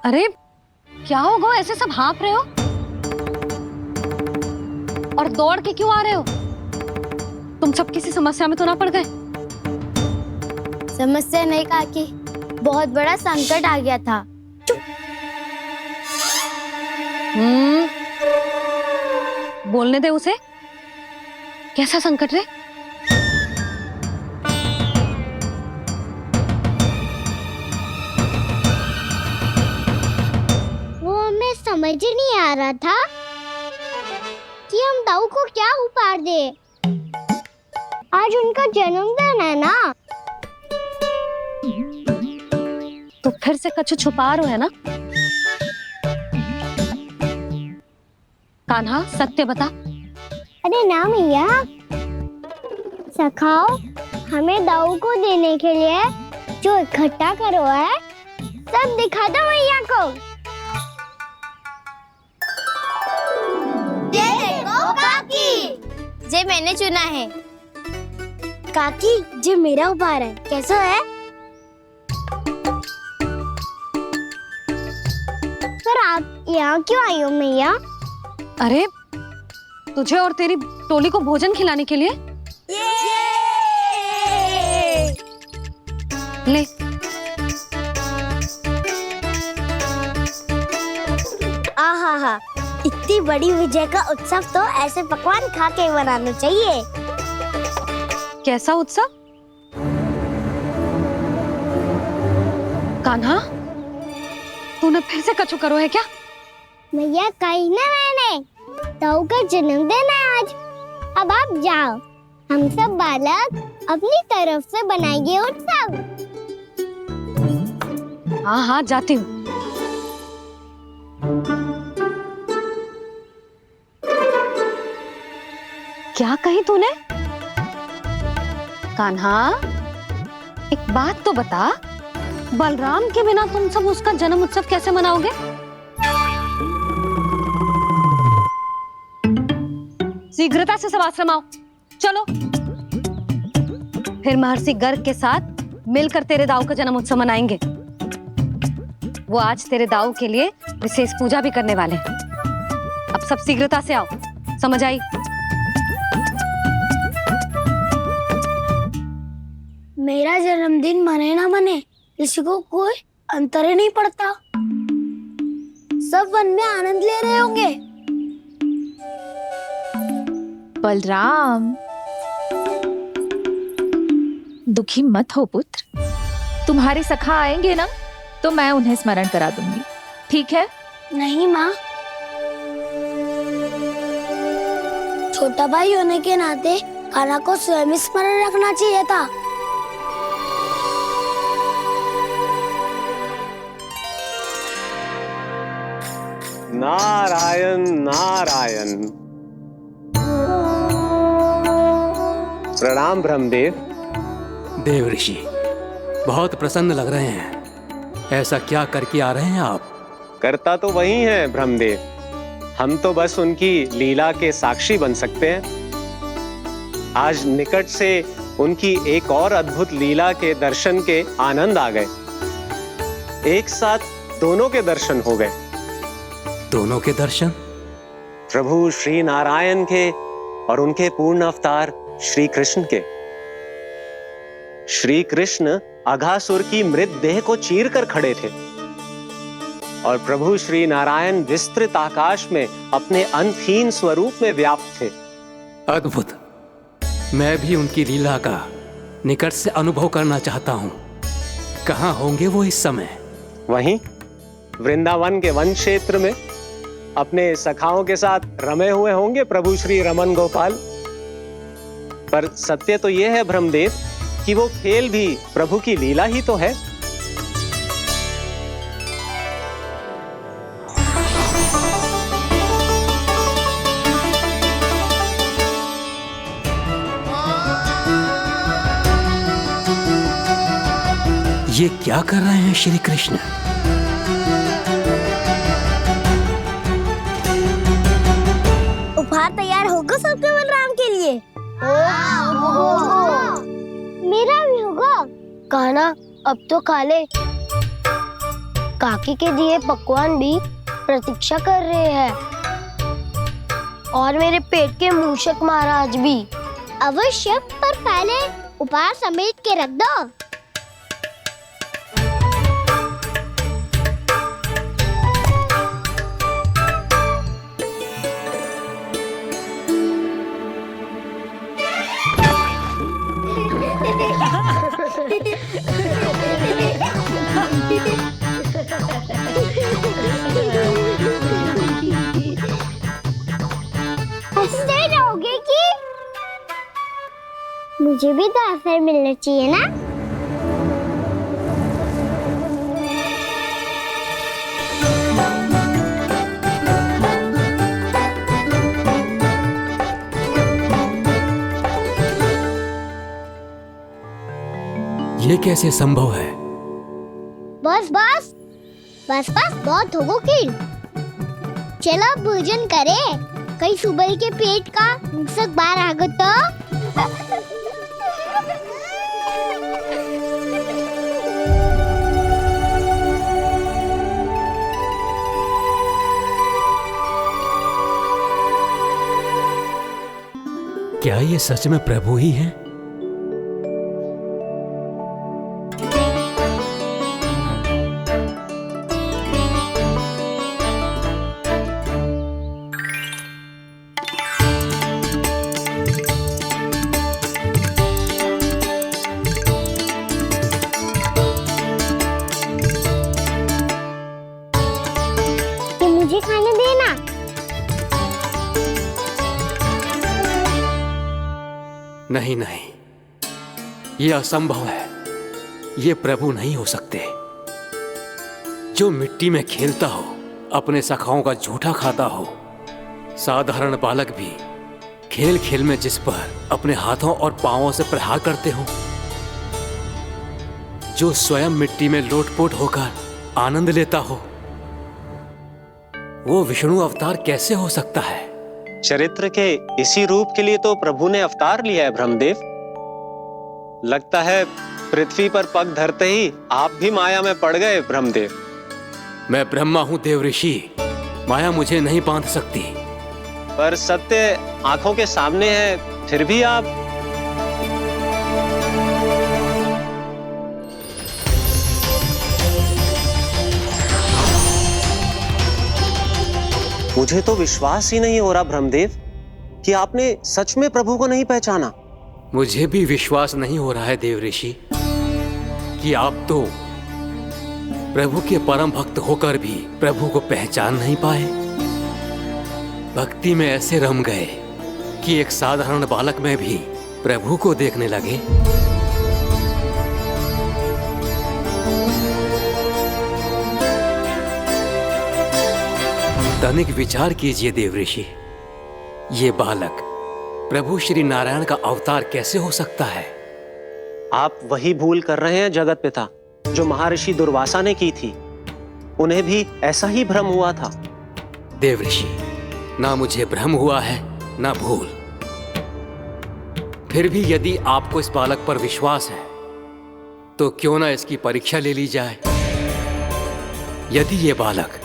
अरे क्या होगा, ऐसे सब हाँफ रहे हो और दौड़ के क्यों आ रहे हो? तुम सब किसी समस्या में तो ना पड़ गए? समस्या नहीं काकी, बहुत बड़ा संकट आ गया था। बोलने दे उसे। कैसा संकट रे? वो हमें समझ ही नहीं आ रहा था कि हम दाऊ को क्या उपहार दे। आज उनका जन्मदिन है ना। तो फिर से कछु छुपा रहे हो है ना? कान्हा, सत्य बता। अरे ना मैया, सखाओ हमें दाऊ को देने के लिए जो इकट्ठा करो है, सब दिखा दो मैया को। ये देखो काकी, जे मैंने चुना है। काकी, जे मेरा उपहार है, कैसा है? पर आप यहाँ क्यों आई हो मैया? अरे तुझे और तेरी टोली को भोजन खिलाने के लिए। ले। आहा, इतनी बड़ी विजय का उत्सव तो ऐसे पकवान खा के मनाना चाहिए। कैसा उत्सव? कान्हा, तूने फिर से कछु करो है क्या? मैया, कही ना मैंने, दाऊ का जन्मदिन है आज। अब आप जाओ, हम सब बालक अपनी तरफ से बनाएंगे उत्सव। हाँ हाँ, जाती हूँ। क्या कही तूने? कान्हा, एक बात तो बता, बलराम के बिना तुम सब उसका जन्म उत्सव कैसे मनाओगे? शीघ्रता से सब आश्रम आओ, चलो। फिर महर्षि गर्ग के साथ मिलकर तेरे दाऊ का जन्म उत्सव मनाएंगे। वो आज तेरे दाऊ के लिए विशेष पूजा भी करने वाले हैं। अब सब शीघ्रता से आओ, समझ आई? मेरा जन्मदिन मने ना मने, किसी को कोई अंतर ही नहीं पड़ता। सब वन में आनंद ले रहे होंगे। बलराम, दुखी मत हो पुत्र, तुम्हारे सखा आएंगे ना तो मैं उन्हें स्मरण करा दूंगी, ठीक है? नहीं माँ, छोटा भाई होने के नाते कान्हा को स्वयं स्मरण रखना चाहिए था। नारायण नारायण। प्रणाम ब्रह्मदेव। देव ऋषि बहुत प्रसन्न लग रहे हैं, ऐसा क्या करके आ रहे हैं आप? करता तो वही है ब्रह्मदेव, हम तो बस उनकी लीला के साक्षी बन सकते हैं। आज निकट से उनकी एक और अद्भुत लीला के दर्शन के आनंद आ गए। एक साथ दोनों के दर्शन हो गए। दोनों के दर्शन? प्रभु श्री नारायण के और उनके पूर्ण अवतार श्री कृष्ण के। श्री कृष्ण अघासुर की मृत देह को चीर कर खड़े थे और प्रभु श्री नारायण विस्तृत आकाश में अपने अंतहीन स्वरूप में व्याप्त थे। अद्भुत। मैं भी उनकी लीला का निकट से अनुभव करना चाहता हूँ। कहाँ होंगे वो इस समय? वहीं वृंदावन के वन क्षेत्र में अपने सखाओं के साथ रमे हुए होंगे प्रभु श्री रमन गोपाल। पर सत्य तो यह है ब्रह्मदेव कि वो खेल भी प्रभु की लीला ही तो है। ये क्या कर रहे हैं श्री कृष्ण? उपहार तैयार होगा सबके बलराम के लिए? मेरा भी होगा। कान्हा अब तो खा ले। काकी के दिए पकवान भी प्रतीक्षा कर रहे हैं और मेरे पेट के मूषक महाराज भी। अवश्य, पर पहले उपहार समेट के रख दो। हंसते रहोगे कि? मुझे भी तो अवसर मिलना चाहिए ना। ये कैसे संभव है? बस बस बस बस बहुत होगो कि। चलो अब भोजन करे, कई सुबह के पेट का मूषक बाहर आ गया तो। क्या ये सच में प्रभु ही हैं? मुझे खाने देना। नहीं नहीं, ये असंभव है। ये प्रभु नहीं हो सकते। जो मिट्टी में खेलता हो, अपने सखाओं का झूठा खाता हो, साधारण बालक भी खेल खेल में जिस पर अपने हाथों और पांवों से प्रहार करते हो, जो स्वयं मिट्टी में लोटपोट होकर आनंद लेता हो, वो विष्णु अवतार कैसे हो सकता है? चरित्र के इसी रूप के लिए तो प्रभु ने अवतार लिया है ब्रह्मदेव। लगता है पृथ्वी पर पग धरते ही आप भी माया में पड़ गए ब्रह्मदेव। मैं ब्रह्मा हूं देव ऋषि, माया मुझे नहीं बांध सकती। पर सत्य आंखों के सामने है, फिर भी आप। मुझे तो विश्वास ही नहीं हो रहा ब्रह्मदेव कि आपने सच में प्रभु को नहीं पहचाना। मुझे भी विश्वास नहीं हो रहा है देव ऋषि कि आप तो प्रभु के परम भक्त होकर भी प्रभु को पहचान नहीं पाए। भक्ति में ऐसे रम गए कि एक साधारण बालक में भी प्रभु को देखने लगे। तनिक विचार कीजिए देव ऋषि, ये बालक प्रभु श्री नारायण का अवतार कैसे हो सकता है? आप वही भूल कर रहे हैं जगत पिता जो महर्षि दुर्वासा ने की थी। उन्हें भी ऐसा ही भ्रम हुआ था। देव ऋषि, ना मुझे भ्रम हुआ है ना भूल। फिर भी यदि आपको इस बालक पर विश्वास है तो क्यों ना इसकी परीक्षा ले ली जाए। यदि ये बालक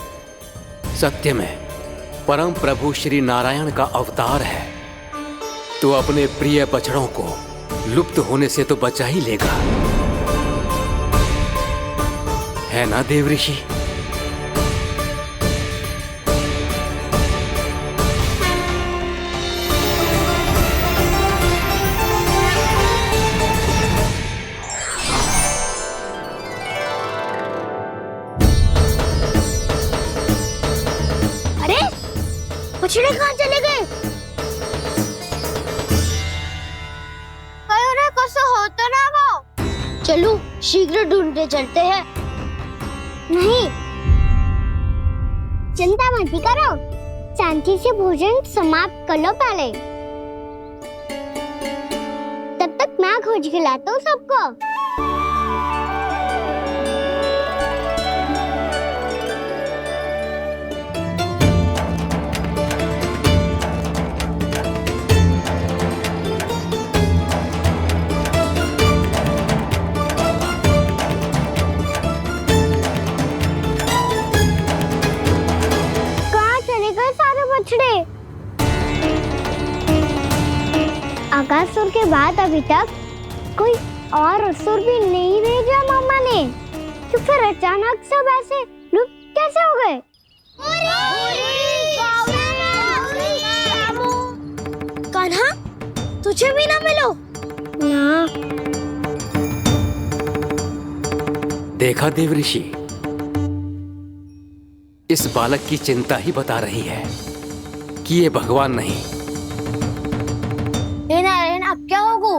सत्य में परम प्रभु श्री नारायण का अवतार है तो अपने प्रिय बछड़ों को लुप्त होने से तो बचा ही लेगा, है ना देव ऋषि? अरे बछड़े कहाँ चले गए? कैसे होता ना वो? चलो शीघ्र ढूंढते चलते हैं। नहीं, चिंता मत करो, शांति से भोजन समाप्त कर लो पहले। तब तक मैं खोज के लाता हूँ सबको। अगासुर के बाद अभी तक कोई और असुर भी नहीं भेजा मामा ने, तो फिर अचानक सब ऐसे लुप्त कैसे हो गए? कान्हा, तुझे भी ना मिलो ना। देखा देव ऋषि, इस बालक की चिंता ही बता रही है कि ये भगवान नहीं। नारायण, अब क्या होगा?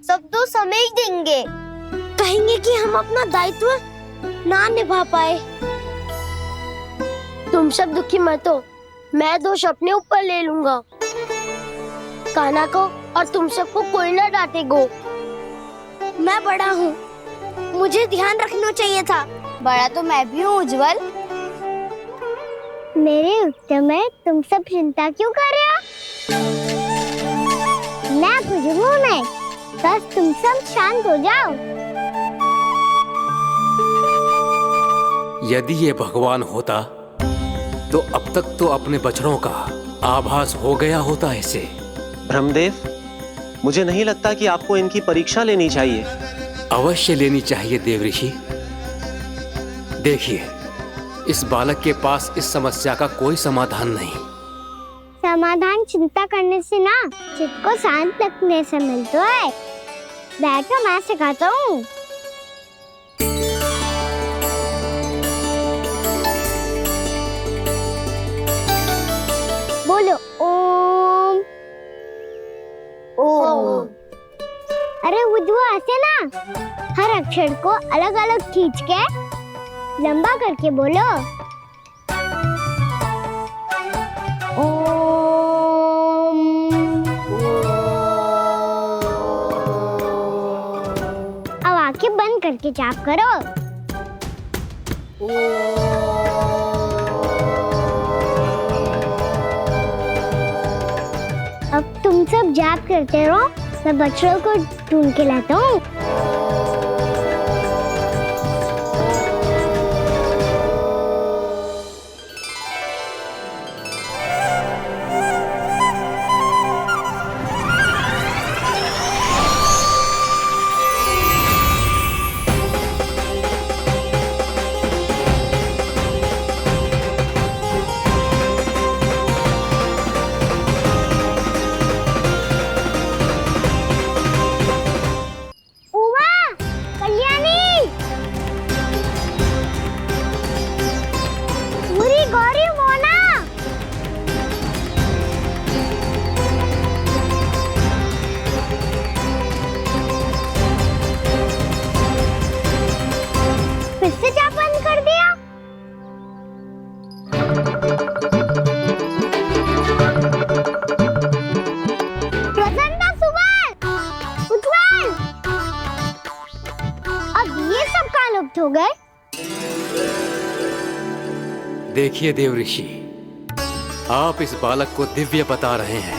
सब तो समझ देंगे, कहेंगे कि हम अपना दायित्व ना निभा पाए। तुम सब दुखी मत हो, मैं दोष अपने ऊपर ले लूंगा। कान्हा को और तुम सबको कोई ना डांटेगो। मैं बड़ा हूँ, मुझे ध्यान रखना चाहिए था। बड़ा तो मैं भी हूँ उज्जवल। मेरे उत्तर में तुम सब चिंता क्यों कर रहे हो? मैं बुझूंगा नहीं, बस तुम सब शांत हो जाओ। यदि ये भगवान होता तो अब तक तो अपने बछड़ों का आभास हो गया होता इसे। ब्रह्मदेव, मुझे नहीं लगता कि आपको इनकी परीक्षा लेनी चाहिए। अवश्य लेनी चाहिए देव ऋषि। देखिए, इस बालक के पास इस समस्या का कोई समाधान नहीं। समाधान चिंता करने से ना, चित्त को शांत रखने से मिलता है। बैठो, मैं सिखाता हूँ। बोलो ओम। ओम। अरे उज्जवा, ऐसे ना हर अक्षर को अलग अलग खींच के लंबा करके बोलो। अब आंखें बंद करके जाप करो। अब तुम सब जाप करते रहो, मैं बच्चों को ढूंढ के लाता हूँ। हो गए? देखिए देव ऋषि, आप इस बालक को दिव्य बता रहे हैं।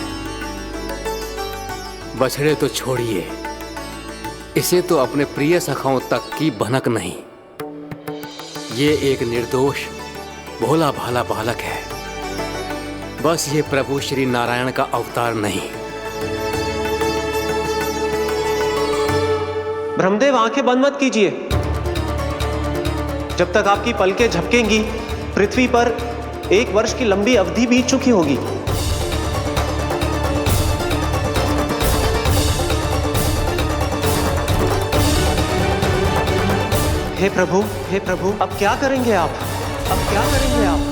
बछड़े तो छोड़िए, इसे तो अपने प्रिय सखाओं तक की भनक नहीं। ये एक निर्दोष भोला भाला बालक है, बस ये प्रभु श्री नारायण का अवतार नहीं। ब्रह्मदेव, आंखें बंद मत कीजिए। जब तक आपकी पलकें झपकेंगी, पृथ्वी पर 1 वर्ष की लंबी अवधि बीत चुकी होगी। हे प्रभु, अब क्या करेंगे आप? अब क्या करेंगे आप?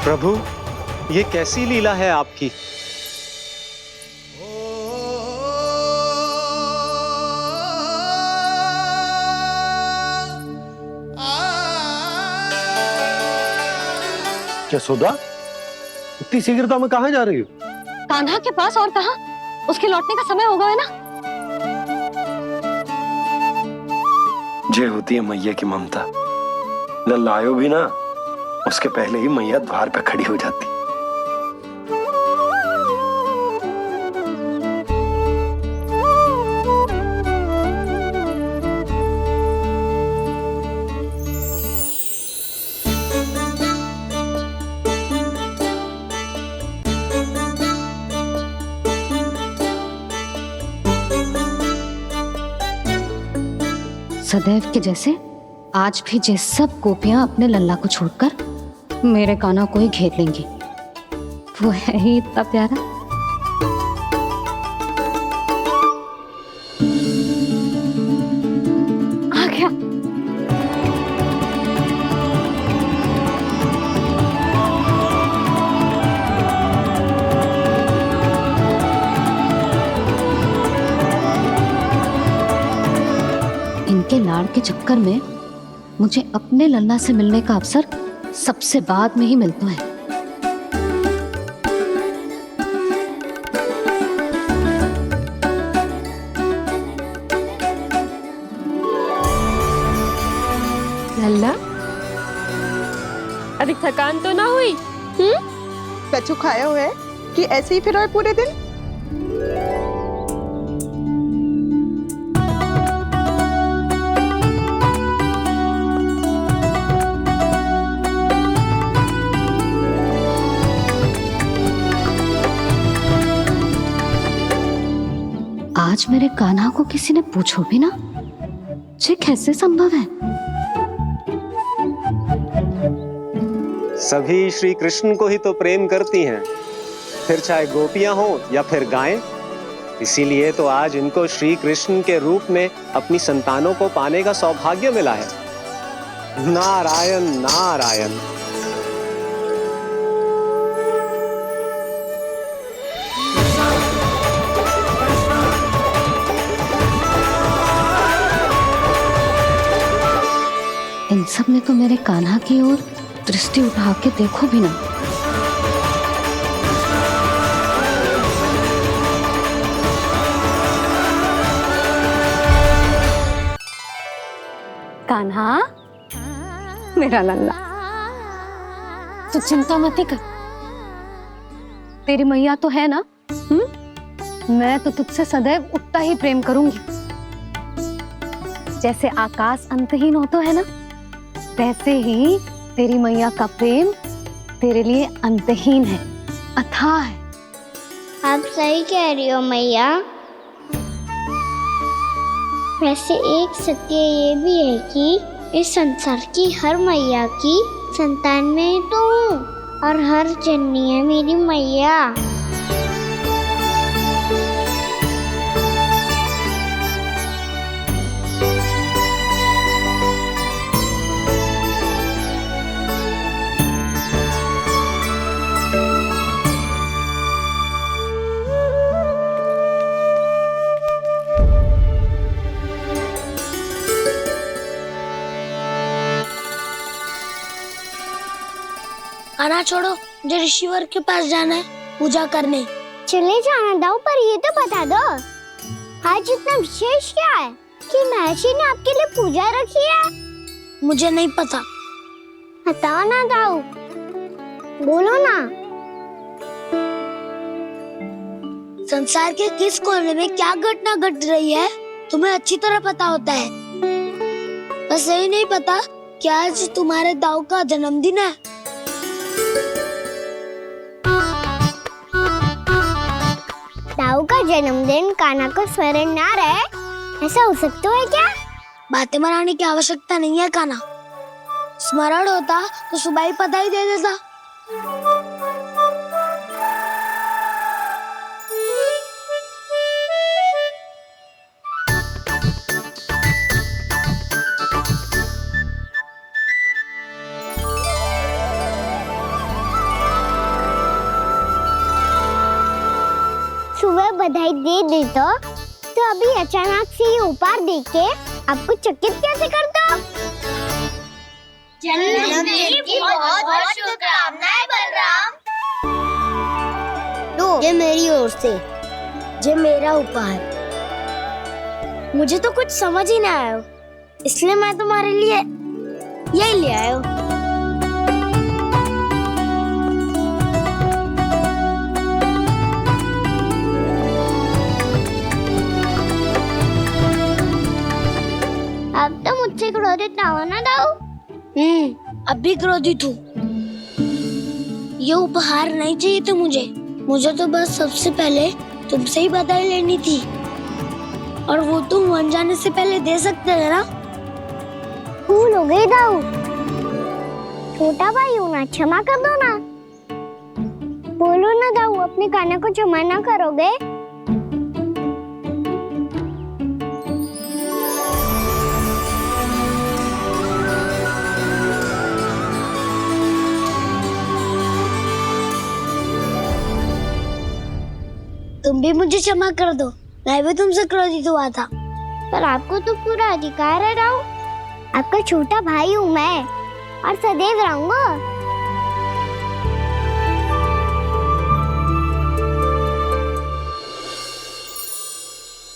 प्रभु, ये कैसी लीला है आपकी? यशोदा, इतनी शीघ्रता में कहाँ जा रही हो? कान्हा के पास, और कहाँ? उसके लौटने का समय होगा है ना। जय होती है मैया की ममता। लल्लायो भी ना, उसके पहले ही मैया द्वार पे खड़ी हो जाती। सदैव के जैसे आज भी ये सब गोपियां अपने लल्ला को छोड़कर मेरे कान्हा को ही घेर लेंगी। वो है ही इतना प्यारा। आ गया। इनके लाड़ के चक्कर में मुझे अपने लल्ला से मिलने का अवसर सबसे बाद में ही मिलता है। लल्ला, अभी थकान तो ना हुई? कछु खाया हुआ है कि ऐसे ही फिर पूरे दिन? आज मेरे कान्हा को किसी ने पूछो भी ना, ये कैसे संभव है? सभी श्री कृष्ण को ही तो प्रेम करती हैं, फिर चाहे गोपियां हो या फिर गायें। इसीलिए तो आज इनको श्री कृष्ण के रूप में अपनी संतानों को पाने का सौभाग्य मिला है। नारायण नारायण। इन सब ने तो मेरे कान्हा की ओर दृष्टि उठा के देखो भी ना। कान्हा, मेरा लल्ला, तू चिंता मत कर। तेरी मैया तो है ना? मैं तो तुझसे सदैव उतना ही प्रेम करूंगी। जैसे आकाश अंतहीन होता है ना, वैसे ही तेरी मैया का प्रेम तेरे लिए अंतहीन है, अथाह है। आप सही कह रही हो मैया। वैसे एक सत्य ये भी है कि इस संसार की हर मैया की संतान में ही तो हूँ, और हर जननी है मेरी मैया। खाना छोड़ो, मुझे ऋषिवर के पास जाना है पूजा करने। चले जाना दाऊ, पर ये तो बता दो आज इतना विशेष क्या है कि महर्षि ने आपके लिए पूजा रखी है? मुझे नहीं पता। बताओ ना दाऊ, बोलो ना। संसार के किस कोने में क्या घटना घट रही है तुम्हें अच्छी तरह पता होता है। बस यही नहीं पता कि आज तुम्हारे दाऊ का जन्मदिन है। दाऊ का जन्मदिन कान्हा को स्मरण ना रहे, ऐसा हो सकता है क्या? बातें बनाने की आवश्यकता नहीं है कान्हा। स्मरण होता तो सुबह ही पता ही दे देता। सुबह बधाई दे देता तो अभी अचानक से ये उपहार देख के आपको चकित कैसे कर दो? जन्मदिन की बहुत-बहुत शुभकामनाएं बलराम। लो, ये मेरी ओर से, ये मेरा उपहार। मुझे तो कुछ समझ ही ना आया, इसलिए मैं तुम्हारे लिए यही ले आया हूँ। अब तो मुझसे क्रोधित ना हो ना दाऊ। अब भी क्रोधित हूँ। ये उपहार नहीं चाहिए था मुझे तो बस सबसे पहले तुमसे ही बधाई लेनी थी, और वो तुम बन जाने से पहले दे सकते थे ना। भूल हो गई दाऊ, छोटा भाई हूँ ना, क्षमा कर दो ना। बोलो ना दाऊ, अपने कान्हा को क्षमा ना करोगे? तुम भी मुझे क्षमा कर दो, मैं भी तुमसे क्रोधित हुआ था। पर आपको तो पूरा अधिकार है दाऊ, आपका छोटा भाई हूँ मैं और सदैव रहूंगा।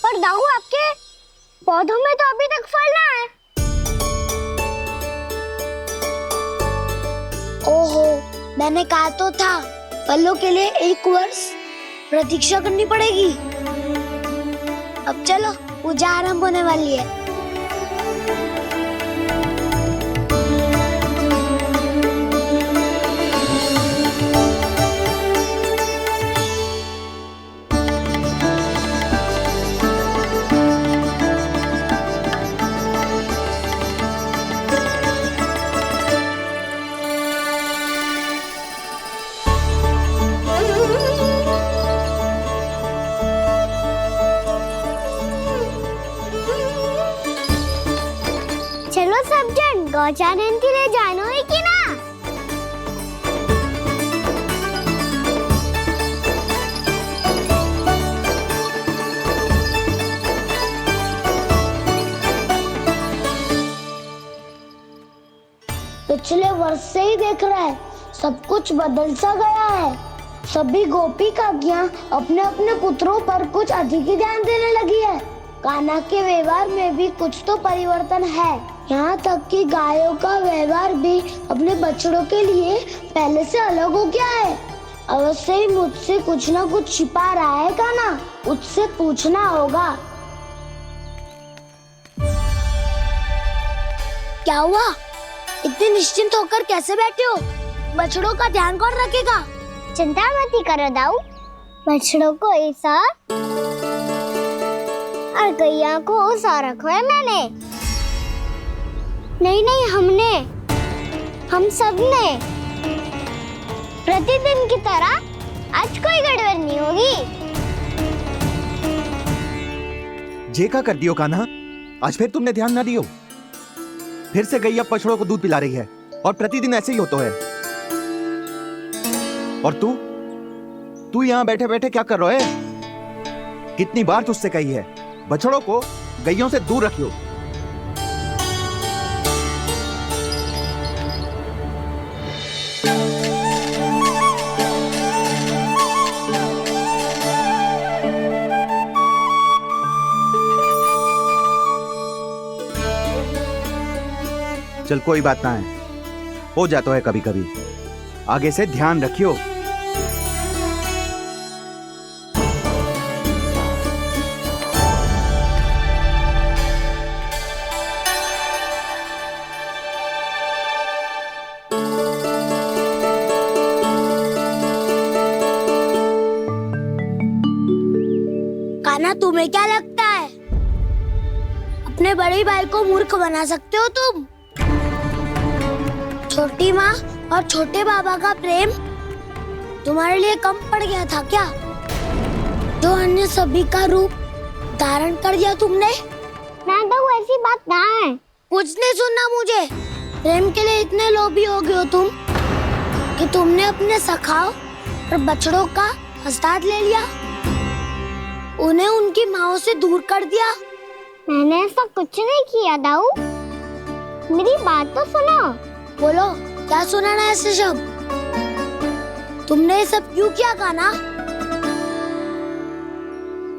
पर दाऊ, आपके पौधों में तो अभी तक फल ना है। ओहो, मैंने कहा तो था फलों के लिए 1 वर्ष प्रतीक्षा करनी पड़ेगी। अब चलो, पूजा आरंभ होने वाली है। चलो सब जन गौचारण के लिए जानो है कि ना? पिछले वर्ष से ही देख रहा है, सब कुछ बदल सा गया है। सभी गोपी काकियां अपने अपने पुत्रों पर कुछ अधिक ही ध्यान देने लगी है। कान्हा के व्यवहार में भी कुछ तो परिवर्तन है। यहाँ तक कि गायों का व्यवहार भी अपने बछड़ों के लिए पहले से अलग हो गया है। अवश्य ही मुझसे कुछ ना कुछ छिपा रहा है कान्हा, उससे पूछना होगा। क्या हुआ? इतने निश्चिंत होकर कैसे बैठे हो? बछड़ों का ध्यान कौन रखेगा? चिंता मत करो दाऊ, बछड़ों को ऐसा और गैया को उसा रखवाया मैंने। नहीं नहीं, हमने, हम सब ने। प्रतिदिन की तरह आज कोई गड़बड़ नहीं होगी। जे का कर दियो कान्हा, आज फिर तुमने ध्यान ना दियो। फिर से गैया बछड़ों को दूध पिला रही है और प्रतिदिन ऐसे ही होता है। और तू यहाँ बैठे बैठे क्या कर रहा है? कितनी बार तुझसे कही है बछड़ों को गैयों से दूर रखियो। चल कोई बात ना है, हो जाता है कभी कभी। आगे से ध्यान रखियो। कान्हा, तुम्हें क्या लगता है अपने बड़े भाई को मूर्ख बना सकते हो तुम? छोटी माँ और छोटे बाबा का प्रेम तुम्हारे लिए कम पड़ गया था क्या? जो अन्य सभी का रूप धारण कर दिया तुमने? ना तो ऐसी बात ना है। कुछ नहीं सुनना मुझे। प्रेम के लिए इतने लोभी हो गए हो तुम कि तुमने अपने सखाओ और बछड़ों का हस्ताक्षर ले लिया, उन्हें उनकी माँओं से दूर कर दिया। मैंने ऐसा कुछ नहीं किया दाऊ, मेरी बात तो सुनो। बोलो, क्या सुनाना है ऐसे शब्द? तुमने ये सब क्यों किया कान्हा?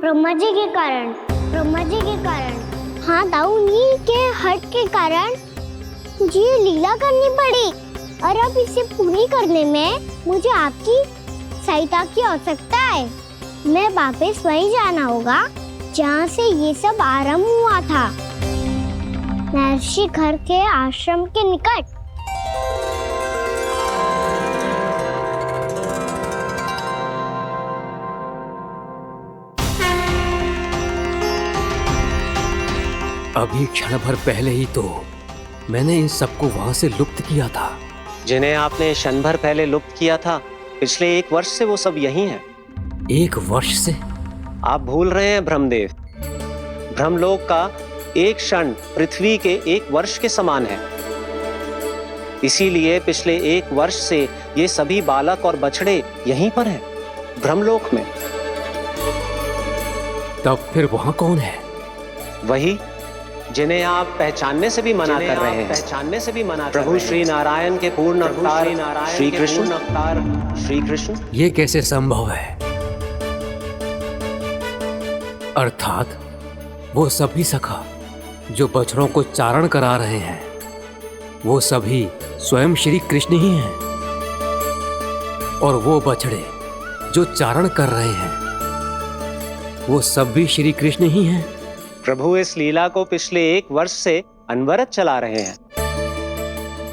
ब्रह्मा जी के कारण, ब्रह्मा जी के कारण। हाँ दाऊ, नील के हट के कारण मुझे ये लीला करनी पड़ी, और अब इसे पूरी करने में मुझे आपकी सहायता की आवश्यकता है। मैं वापस वहीं जाना होगा जहाँ से ये सब आरंभ हुआ था, महर्षि घर के आश्रम के निकट। अभी क्षण भर पहले ही तो मैंने इन सबको वहां से लुप्त किया था। जिन्हें आपने क्षण भर पहले लुप्त किया था, पिछले 1 वर्ष से वो सब यहीं हैं। 1 वर्ष से? आप भूल रहे हैं ब्रह्मदेव। ब्रह्मलोक का एक क्षण पृथ्वी के 1 वर्ष के समान है। इसीलिए पिछले 1 वर्ष से ये सभी बालक और बछड़े यहीं पर हैं, ब्रह्मलोक में। तब फिर वहां कौन है? वही जिन्हें आप पहचानने से भी मना कर रहे हैं। पहचानने से भी मना प्रभु श्री नारायण के पूर्ण अवतार श्री कृष्ण। ये कैसे संभव है? अर्थात वो सभी सखा जो बछड़ों को चारण करा रहे हैं, वो सभी स्वयं श्री कृष्ण ही हैं, और वो बछड़े जो चारण कर रहे हैं, वो सब भी श्री कृष्ण ही हैं। प्रभु इस लीला को पिछले 1 वर्ष से अनवरत चला रहे हैं।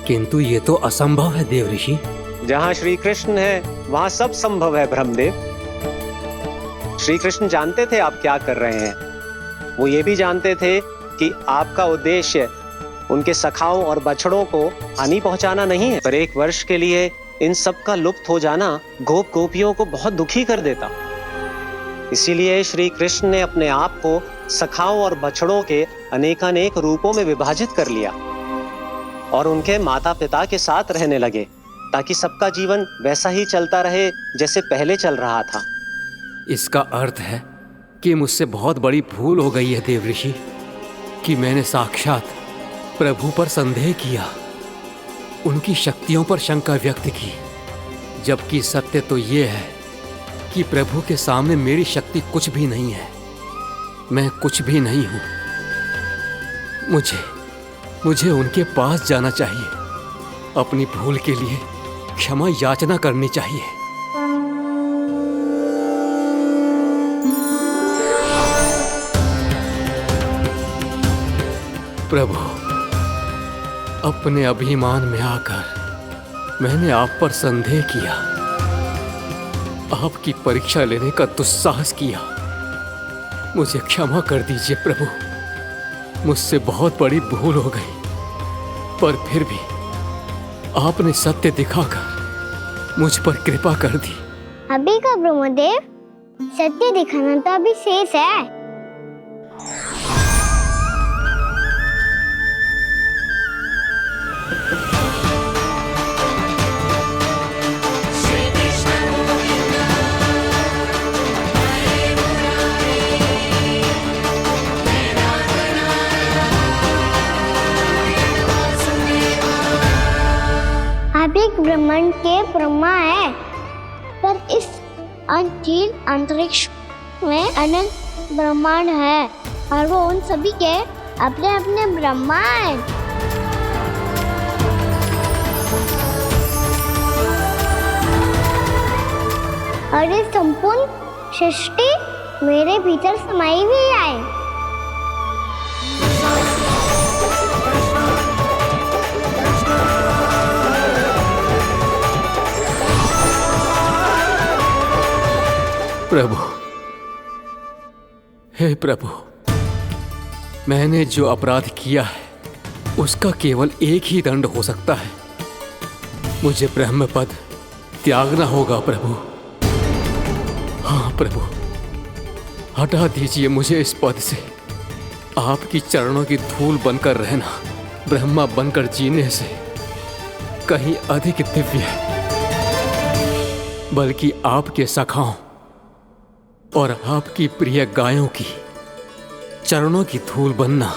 किंतु ये तो असंभव है देव ऋषि। जहाँ श्री कृष्ण है वहाँ सब संभव है ब्रह्मदेव। श्री कृष्ण जानते थे आप क्या कर रहे हैं। वो ये भी जानते थे कि आपका उद्देश्य उनके सखाओं और बछड़ों को हानि पहुंचाना नहीं है, पर 1 वर्ष के लिए इन सब का लुप्त हो जाना गोप गोपियों को बहुत दुखी कर देता। इसीलिए श्री कृष्ण ने अपने आप को सखाओं और बछड़ों के अनेकानेक रूपों में विभाजित कर लिया और उनके माता पिता के साथ रहने लगे, ताकि सबका जीवन वैसा ही चलता रहे जैसे पहले चल रहा था। इसका अर्थ है कि मुझसे बहुत बड़ी भूल हो गई है देव ऋषि, कि मैंने साक्षात प्रभु पर संदेह किया, उनकी शक्तियों पर शंका व्यक्त की, जबकि सत्य तो ये है कि प्रभु के सामने मेरी शक्ति कुछ भी नहीं है। मैं कुछ भी नहीं हूं। मुझे उनके पास जाना चाहिए, अपनी भूल के लिए क्षमा याचना करनी चाहिए। प्रभु, अपने अभिमान में आकर मैंने आप पर संदेह किया, आपकी परीक्षा लेने का दुस्साहस किया, मुझे क्षमा कर दीजिए प्रभु। मुझसे बहुत बड़ी भूल हो गई, पर फिर भी आपने सत्य दिखाकर मुझ पर कृपा कर दी। अभी का ब्रह्मदेव, सत्य दिखाना तो अभी शेष है। आप एक ब्रह्मांड के ब्रह्मा है, पर इस अनंत अंतरिक्ष में अनंत ब्रह्मांड है और वो उन सभी के अपने अपने ब्रह्मा हैं। और ये संपूर्ण सृष्टि मेरे भीतर समाई हुई है। प्रभु, हे प्रभु, मैंने जो अपराध किया है उसका केवल एक ही दंड हो सकता है। मुझे ब्रह्म पद त्यागना होगा प्रभु। हाँ प्रभु, हटा दीजिए मुझे इस पद से। आपकी चरणों की धूल बनकर रहना ब्रह्मा बनकर जीने से कहीं अधिक दिव्य है। बल्कि आपके सखाओं और आपकी प्रिय गायों की चरणों की धूल बनना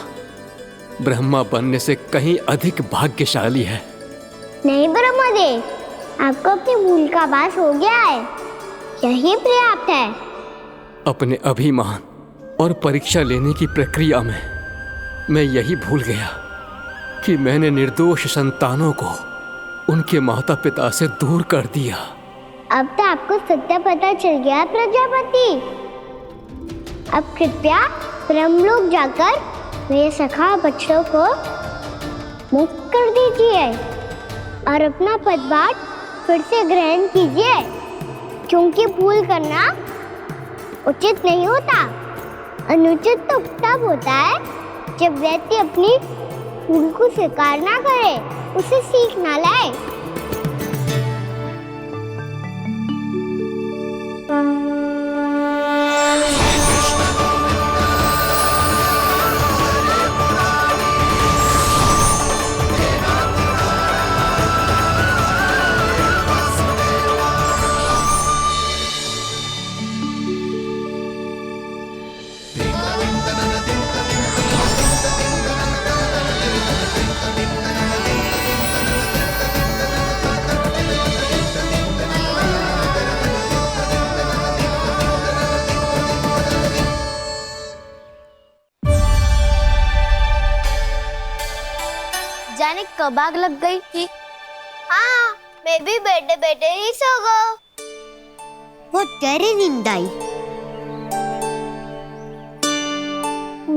ब्रह्मा बनने से कहीं अधिक भाग्यशाली है। नहीं ब्रह्मदेव, आपको अपनी भूल का आभास हो गया है, यही पर्याप्त है। अपने अभिमान और परीक्षा लेने की प्रक्रिया में मैं यही भूल गया कि मैंने निर्दोष संतानों को उनके माता पिता से दूर कर दिया। अब तो आपको सत्य पता चल गया प्रजापति। अब कृपया ब्रह्मलोक जाकर मेरे सखा बच्चों को मुक्त कर दीजिए और अपना पदभार फिर से ग्रहण कीजिए, क्योंकि भूल करना उचित नहीं होता। अनुचित तो तब होता है जब व्यक्ति अपनी भूल को स्वीकार ना करे, उसे सीख ना लाए। जाने कब आग लग गई थी। हाँ, मैं भी बैठे बैठे ही सो गई। बहुत गहरी नींद आई।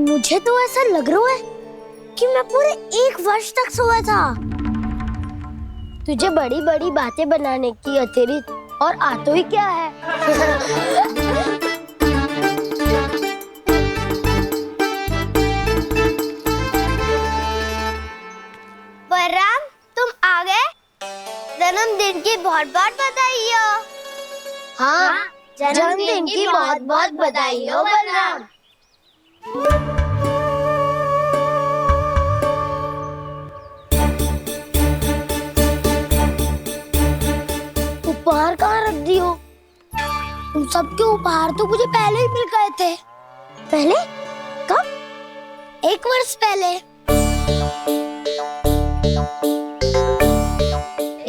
मुझे तो ऐसा लग रहा है कि मैं पूरे 1 वर्ष तक सोया था। तुझे बड़ी बड़ी बातें बनाने की अतिरिक्त और आता ही क्या है। बलराम, तुम आ गए? जन्मदिन की बहुत बहुत बधाई हो। हाँ, जन्मदिन की बहुत बहुत बधाई हो बलराम। उपहार कहाँ रख दी हो? तुम सबके उपहार तो मुझे पहले ही मिल गए थे। पहले? कब? 1 वर्ष पहले।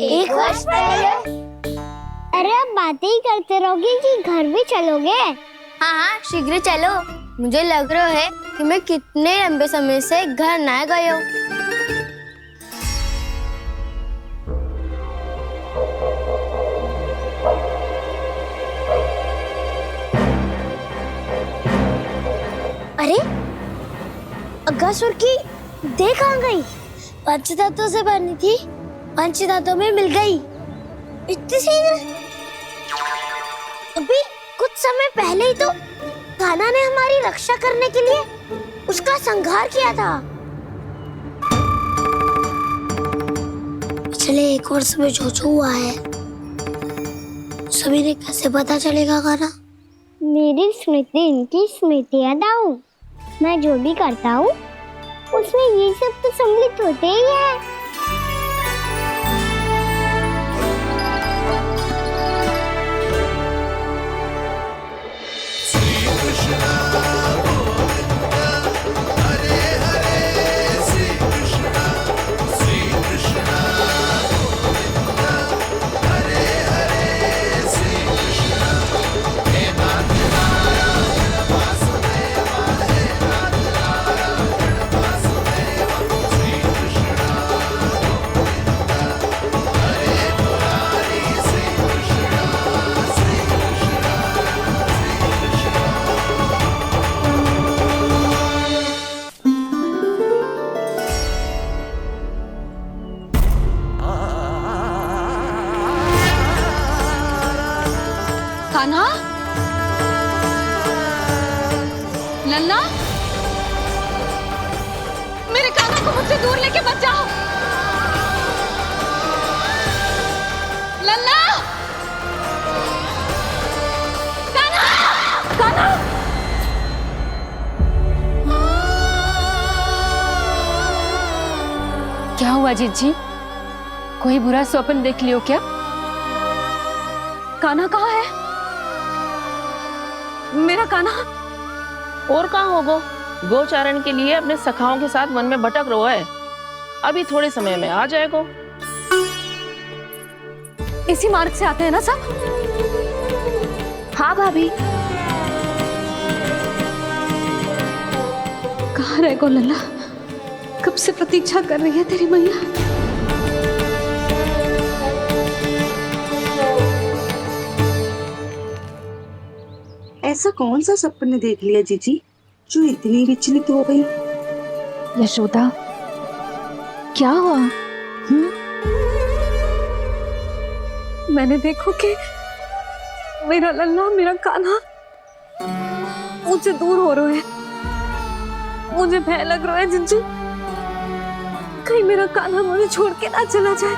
1 वर्ष पहले? अरे अब बातें ही करते रहोगे कि घर भी चलोगे? हाँ, शीघ्र चलो। मुझे लग रहा है कि मैं कितने लंबे समय से घर ना गया हूँ। अरे, अगासुर की देह कहाँ गई? पंचतत्वों से बनी थी, पंचतत्वों में मिल गई। इतनी सी अभी कुछ समय पहले ही तो कान्हा ने हमारी रक्षा करने के लिए उसका संहार किया था। पिछले 1 वर्ष में जो जो हुआ है सभी ने कैसे पता चलेगा कान्हा? मेरी स्मृति इनकी स्मृति अदाऊं। मैं जो भी करता हूँ उसमें ये सब तो सम्मिलित होते ही है। कान्हा, लल्ला, मेरे कान्हा को मुझसे दूर लेके मत जाओ। लल्ला, कान्हा, कान्हा। क्या हुआ जीजी? कोई बुरा स्वप्न देख लियो क्या? कान्हा कहाँ है? मेरा कान्हा? और कहाँ होगो? गोचारण के लिए अपने सखाओं के साथ वन में भटक रहा है। अभी थोड़े समय में आ जाएगा। इसी मार्ग से आते हैं ना सब? हाँ भाभी। कहाँ रह गो लल्ला? कब से प्रतीक्षा कर रही है तेरी मैया। ऐसा कौन सा सपने देख लिया जीजी जो इतनी विचलित हो गई? यशोदा, क्या हुआ? मैंने देखो कि मेरा लल्ला, मेरा कान्हा मुझसे दूर हो रहे हैं। मुझे भय लग रहा है जिज्जू, कहीं मेरा कान्हा मुझे छोड़ के ना चला जाए।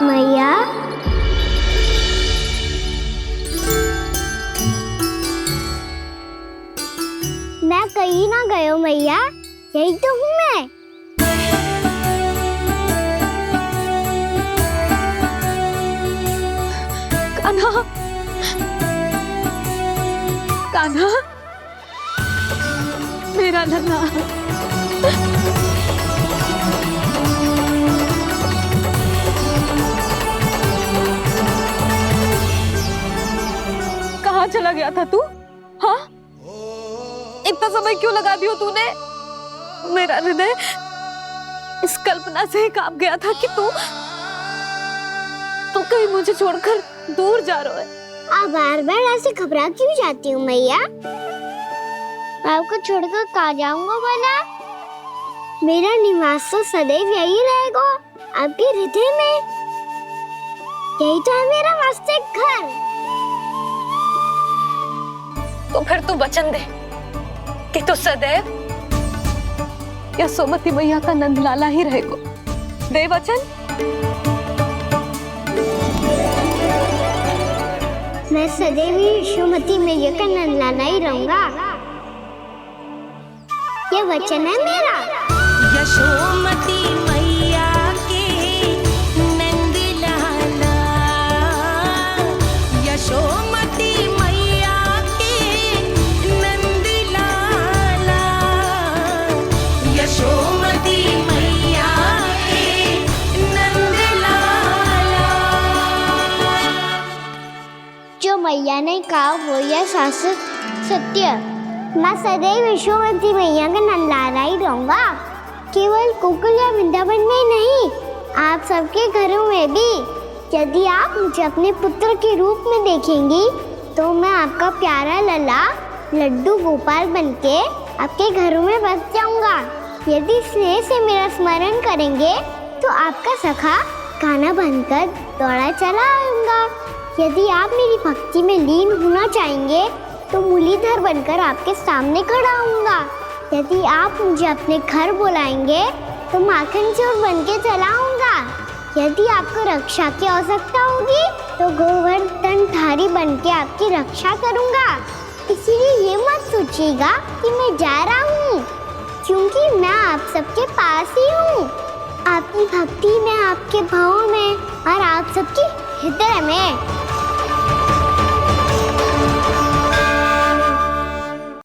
मैया, मैं कहीं ना गयो मैया, यही तो हूँ मैं। कान्हा, कान्हा, मेरा लल्ला। कहाँ चला गया था तू? हाँ, इतना समय क्यों लगा दियो तूने? मेरा हृदय इस कल्पना से कांप गया था कि तू कहीं मुझे छोड़कर दूर जा रहा है। आप बार बार ऐसे घबरा क्यों जाती हूँ मैया? आपको छोड़कर कहाँ जाऊंगा भला? मेरा निवास तो सदैव यही रहेगा, आपके हृदय में। यही तो है मेरा वास्तविक घर। तो फिर तू वचन दे कि तू सदैव यशोमती मैया का नंदलाला ही रहेगा। दे वचन। मैं सदैव यशोमती मैया का नंदलाला ही रहूंगा, ये वचन है मेरा। यशोमती मैया के नंदलाला, यशोमती मैया के नंदलाला, यशोमती मैया के नंदलाला। जो मैया ने कहा वो यह शाश्वत सत्य। मैं सदैव यशोमती मैया का नंदलाला ही रहूंगा, केवल गोकुल या वृंदावन में नहीं, आप सबके घरों में भी। यदि आप मुझे अपने पुत्र के रूप में देखेंगी तो मैं आपका प्यारा लल्ला लड्डू गोपाल बनके आपके घरों में बस जाऊंगा। यदि स्नेह से मेरा स्मरण करेंगे तो आपका सखा कान्हा बनकर दौड़ा चला आऊंगा। यदि आप मेरी भक्ति में लीन होना चाहेंगे तो मुरलीधर बनकर आपके सामने खड़ा होऊंगा। यदि आप मुझे अपने घर बुलाएंगे तो माखन चोर बन के चला आऊंगा। यदि आपको रक्षा की आवश्यकता होगी तो गोवर्धनधारी बन के आपकी रक्षा करूंगा। इसीलिए ये मत सोचिएगा कि मैं जा रहा हूँ, क्योंकि मैं आप सबके पास ही हूँ, आपकी भक्ति में, आपके भाव में और आप सबके हृदय में।